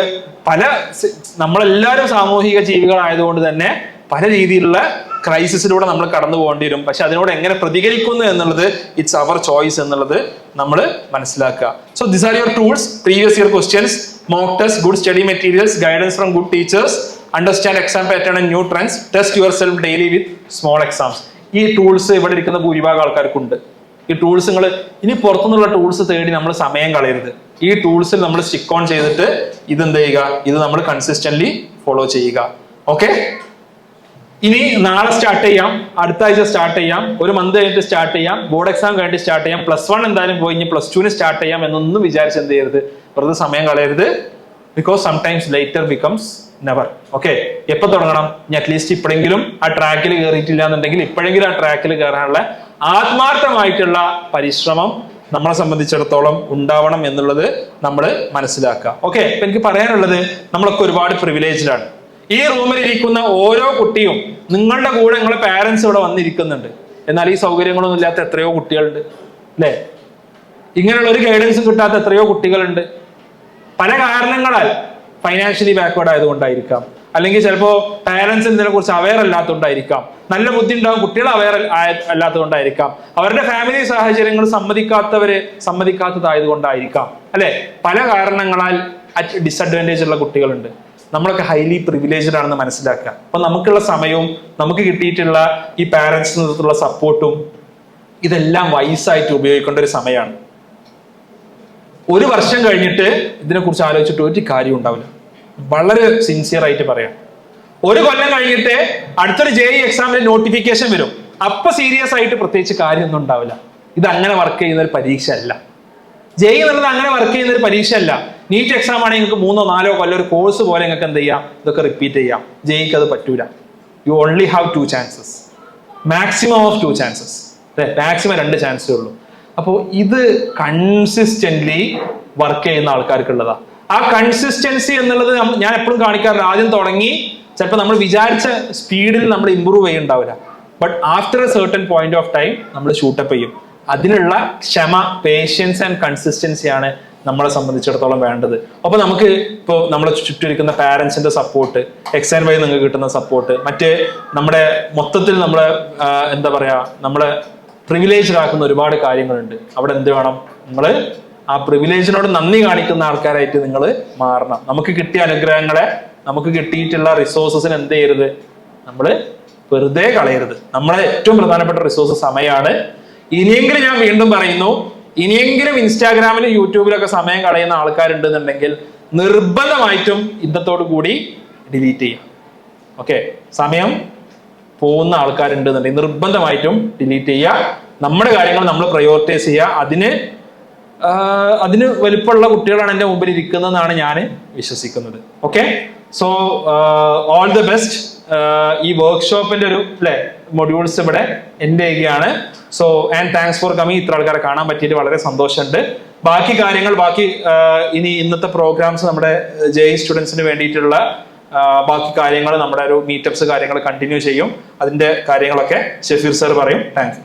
നമ്മളെല്ലാവരും സാമൂഹിക ജീവികളായതുകൊണ്ട് തന്നെ പല രീതിയിലുള്ള ക്രൈസിസിലൂടെ നമ്മൾ കടന്നു പോകേണ്ടി വരും. പക്ഷെ അതിനോട് എങ്ങനെ പ്രതികരിക്കുന്നു എന്നുള്ളത് ഇറ്റ്സ് അവർ ചോയ്സ് എന്നുള്ളത് നമ്മൾ മനസ്സിലാക്കുക. So this are your tools: previous year questions, mock test, good study materials, guidance from good teachers, understand exam pattern and new trends, test your self daily with small exams. ഈ tools ഇവിടെ ഇരിക്കുന്ന ഭൂരിഭാഗം ആൾക്കാർക്കുണ്ട്. ഈ tools നിങ്ങൾ ഇനി പുറത്തുനിന്നുള്ള tools തേടി നമ്മൾ സമയം കളയരുത്. ഈ ടൂൾസിൽ നമ്മൾ സ്റ്റിക്ക് ഓൺ ചെയ്തിട്ട് ഇതെന്ത് ചെയ്യുക, ഇത് നമ്മൾ കൺസിസ്റ്റന്റ്ലി ഫോളോ ചെയ്യുക. ഓക്കെ, ഇനി നാളെ സ്റ്റാർട്ട് ചെയ്യാം, അടുത്ത ആഴ്ച സ്റ്റാർട്ട് ചെയ്യാം, ഒരു മന്ത് കഴിഞ്ഞിട്ട് സ്റ്റാർട്ട് ചെയ്യാം, ബോർഡ് എക്സാം കഴിഞ്ഞിട്ട് സ്റ്റാർട്ട് ചെയ്യാം, +1 എന്തായാലും പോയി ഇനി +2 സ്റ്റാർട്ട് ചെയ്യാം എന്നൊന്നും വിചാരിച്ച് എന്ത് ചെയ്യരുത്, വെറുതെ സമയം കളയരുത്. Because sometimes later becomes never. Okay, എപ്പോൾ തുടങ്ങണം? ഇനി അറ്റ്ലീസ്റ്റ് ഇപ്പോഴെങ്കിലും ആ ട്രാക്കിൽ കയറിയിട്ടില്ല എന്നുണ്ടെങ്കിൽ ഇപ്പോഴെങ്കിലും ആ ട്രാക്കിൽ കയറാനുള്ള ആത്മാർത്ഥമായിട്ടുള്ള പരിശ്രമം നമ്മളെ സംബന്ധിച്ചിടത്തോളം ഉണ്ടാവണം എന്നുള്ളത് നമ്മൾ മനസ്സിലാക്കുക. ഓക്കെ, അപ്പൊ എനിക്ക് പറയാനുള്ളത്, നമ്മളൊക്കെ ഒരുപാട് പ്രിവിലേജ്ഡാണ്. ഈ റൂമിൽ ഇരിക്കുന്ന ഓരോ കുട്ടിയും നിങ്ങളുടെ കൂടെ നിങ്ങളുടെ പാരന്റ്സ് ഇവിടെ വന്നിരിക്കുന്നുണ്ട്. എന്നാൽ ഈ സൗകര്യങ്ങളൊന്നും ഇല്ലാത്ത എത്രയോ കുട്ടികളുണ്ട്, അല്ലേ? ഇങ്ങനെയുള്ള ഒരു ഗൈഡൻസും കിട്ടാത്ത എത്രയോ കുട്ടികളുണ്ട്. പല കാരണങ്ങളാൽ, ഫൈനാൻഷ്യലി ബാക്ക്വേർഡ് ആയതുകൊണ്ടായിരിക്കാം, അല്ലെങ്കിൽ ചിലപ്പോൾ പാരന്റ്സ് ഇതിനെ കുറിച്ച് അവെയർ അല്ലാത്തതുകൊണ്ടായിരിക്കാം, നല്ല ബുദ്ധി ഉണ്ടാവും കുട്ടികൾ അവെയർ അല്ലാത്തതുകൊണ്ടായിരിക്കാം, അവരുടെ ഫാമിലി സാഹചര്യങ്ങൾ സമ്മതിക്കാത്തതായതുകൊണ്ടായിരിക്കാം, അല്ലെ? പല കാരണങ്ങളാൽ ഡിസഡ്വാൻറ്റേജ് ഉള്ള കുട്ടികളുണ്ട്. നമ്മളൊക്കെ ഹൈലി പ്രിവിലേജ്ഡ് ആണെന്ന് മനസ്സിലാക്കുക. അപ്പൊ നമുക്കുള്ള സമയവും നമുക്ക് കിട്ടിയിട്ടുള്ള ഈ പാരന്റ്സിൽ നിന്നുള്ള സപ്പോർട്ടും ഇതെല്ലാം വൈസായിട്ട് ഉപയോഗിക്കേണ്ട ഒരു സമയമാണ്. ഒരു വർഷം കഴിഞ്ഞിട്ട് ഇതിനെക്കുറിച്ച് ആലോചിച്ചിട്ട് ഒരു കാര്യം ഉണ്ടാവില്ല. വളരെ സിൻസിയർ ആയിട്ട് പറയാം. ഒരു കൊല്ലം കഴിഞ്ഞിട്ട് അടുത്തൊരു JEE എക്സാമിന് നോട്ടിഫിക്കേഷൻ വരും. അപ്പൊ സീരിയസ് ആയിട്ട് പ്രത്യേകിച്ച് കാര്യമൊന്നും ഉണ്ടാവില്ല. ഇത് അങ്ങനെ വർക്ക് ചെയ്യുന്ന ഒരു പരീക്ഷ അല്ല. JEE എന്നുള്ളത് അങ്ങനെ വർക്ക് ചെയ്യുന്ന ഒരു പരീക്ഷ അല്ല. നീറ്റ് എക്സാം ആണെങ്കിൽ നിങ്ങൾക്ക് 3-4 കൊല്ലം ഒരു കോഴ്സ് പോലെ നിങ്ങൾക്ക് എന്ത് ചെയ്യാം, ഇതൊക്കെ റിപ്പീറ്റ് ചെയ്യാം. JEEക്ക് അത് പറ്റൂല. You only have 2 chances, maximum of 2 chances, maximum 2 ചാൻസേ ഉള്ളൂ. അപ്പോൾ ഇത് കൺസിസ്റ്റന്റ്ലി വർക്ക് ചെയ്യുന്ന ആൾക്കാർക്കുള്ളതാ. ആ കൺസിസ്റ്റൻസി എന്നുള്ളത് ഞാൻ എപ്പോഴും കാണിക്കാറുണ്ട്. ആദ്യം തുടങ്ങി ചിലപ്പോൾ നമ്മൾ വിചാരിച്ച സ്പീഡിൽ നമ്മൾ ഇമ്പ്രൂവ് ചെയ്യുന്നുണ്ടാവില്ല. But after a certain point of time നമ്മൾ ഷൂട്ടപ്പ് ചെയ്യും. അതിനുള്ള ക്ഷമ, പേഷ്യൻസ് ആൻഡ് കൺസിസ്റ്റൻസി ആണ് നമ്മളെ സംബന്ധിച്ചിടത്തോളം വേണ്ടത്. അപ്പൊ നമുക്ക് ഇപ്പോൾ നമ്മളെ ചുറ്റിരിക്കുന്ന പാരന്റ്സിന്റെ സപ്പോർട്ട്, എക്സാം വഴി നിങ്ങൾക്ക് കിട്ടുന്ന സപ്പോർട്ട്, മറ്റ് നമ്മുടെ മൊത്തത്തിൽ നമ്മളെ എന്താ പറയാ, നമ്മളെ പ്രിവിലേജ്ഡ് ആക്കുന്ന ഒരുപാട് കാര്യങ്ങളുണ്ട്. അവിടെ എന്ത് വേണം, നിങ്ങൾ ആ പ്രിവിലേജിനോട് നന്ദി കാണിക്കുന്ന ആൾക്കാരായിട്ട് നിങ്ങൾ മാറണം. നമുക്ക് കിട്ടിയ അനുഗ്രഹങ്ങളെ, നമുക്ക് കിട്ടിയിട്ടുള്ള റിസോഴ്സസിന് എന്ത് ചെയ്യരുത്, നമ്മൾ വെറുതെ കളയരുത്. നമ്മളെ ഏറ്റവും പ്രധാനപ്പെട്ട റിസോഴ്സ് സമയമാണ്. ഇനിയെങ്കിലും ഞാൻ വീണ്ടും പറയുന്നു, ഇനിയെങ്കിലും ഇൻസ്റ്റാഗ്രാമിലും യൂട്യൂബിലൊക്കെ സമയം കളയുന്ന ആൾക്കാരുണ്ടെന്നുണ്ടെങ്കിൽ നിർബന്ധമായിട്ടും ഇന്നത്തോടു കൂടി ഡിലീറ്റ് ചെയ്യാം. ഓക്കെ, സമയം പോകുന്ന ആൾക്കാരുണ്ടെന്നുണ്ടെങ്കിൽ നിർബന്ധമായിട്ടും ഡിലീറ്റ് ചെയ്യുക. നമ്മുടെ കാര്യങ്ങൾ നമ്മൾ പ്രയോറിറ്റൈസ് ചെയ്യുക. അതിന് വലുപ്പമുള്ള കുട്ടികളാണ് എൻ്റെ മുമ്പിൽ ഇരിക്കുന്നതെന്നാണ് ഞാൻ വിശ്വസിക്കുന്നത്. Okay, so all the best. ഈ വർക്ക്ഷോപ്പിന്റെ ഒരു മൊഡ്യൂൾസ് ഇവിടെ എൻ്റെ ചെയ്യുകയാണ്. So and thanks for coming. ഇത്ര ആൾക്കാരെ കാണാൻ പറ്റിയിട്ട് വളരെ സന്തോഷമുണ്ട്. ബാക്കി കാര്യങ്ങൾ ഇനി ഇന്നത്തെ പ്രോഗ്രാംസ് നമ്മുടെ JEE സ്റ്റുഡൻസിന് വേണ്ടിയിട്ടുള്ള ബാക്കി കാര്യങ്ങൾ നമ്മുടെ ഒരു മീറ്റപ്സ് കാര്യങ്ങൾ കണ്ടിന്യൂ ചെയ്യും. അതിന്റെ കാര്യങ്ങളൊക്കെ ഷഫീർ സർ പറയും. താങ്ക്സ്.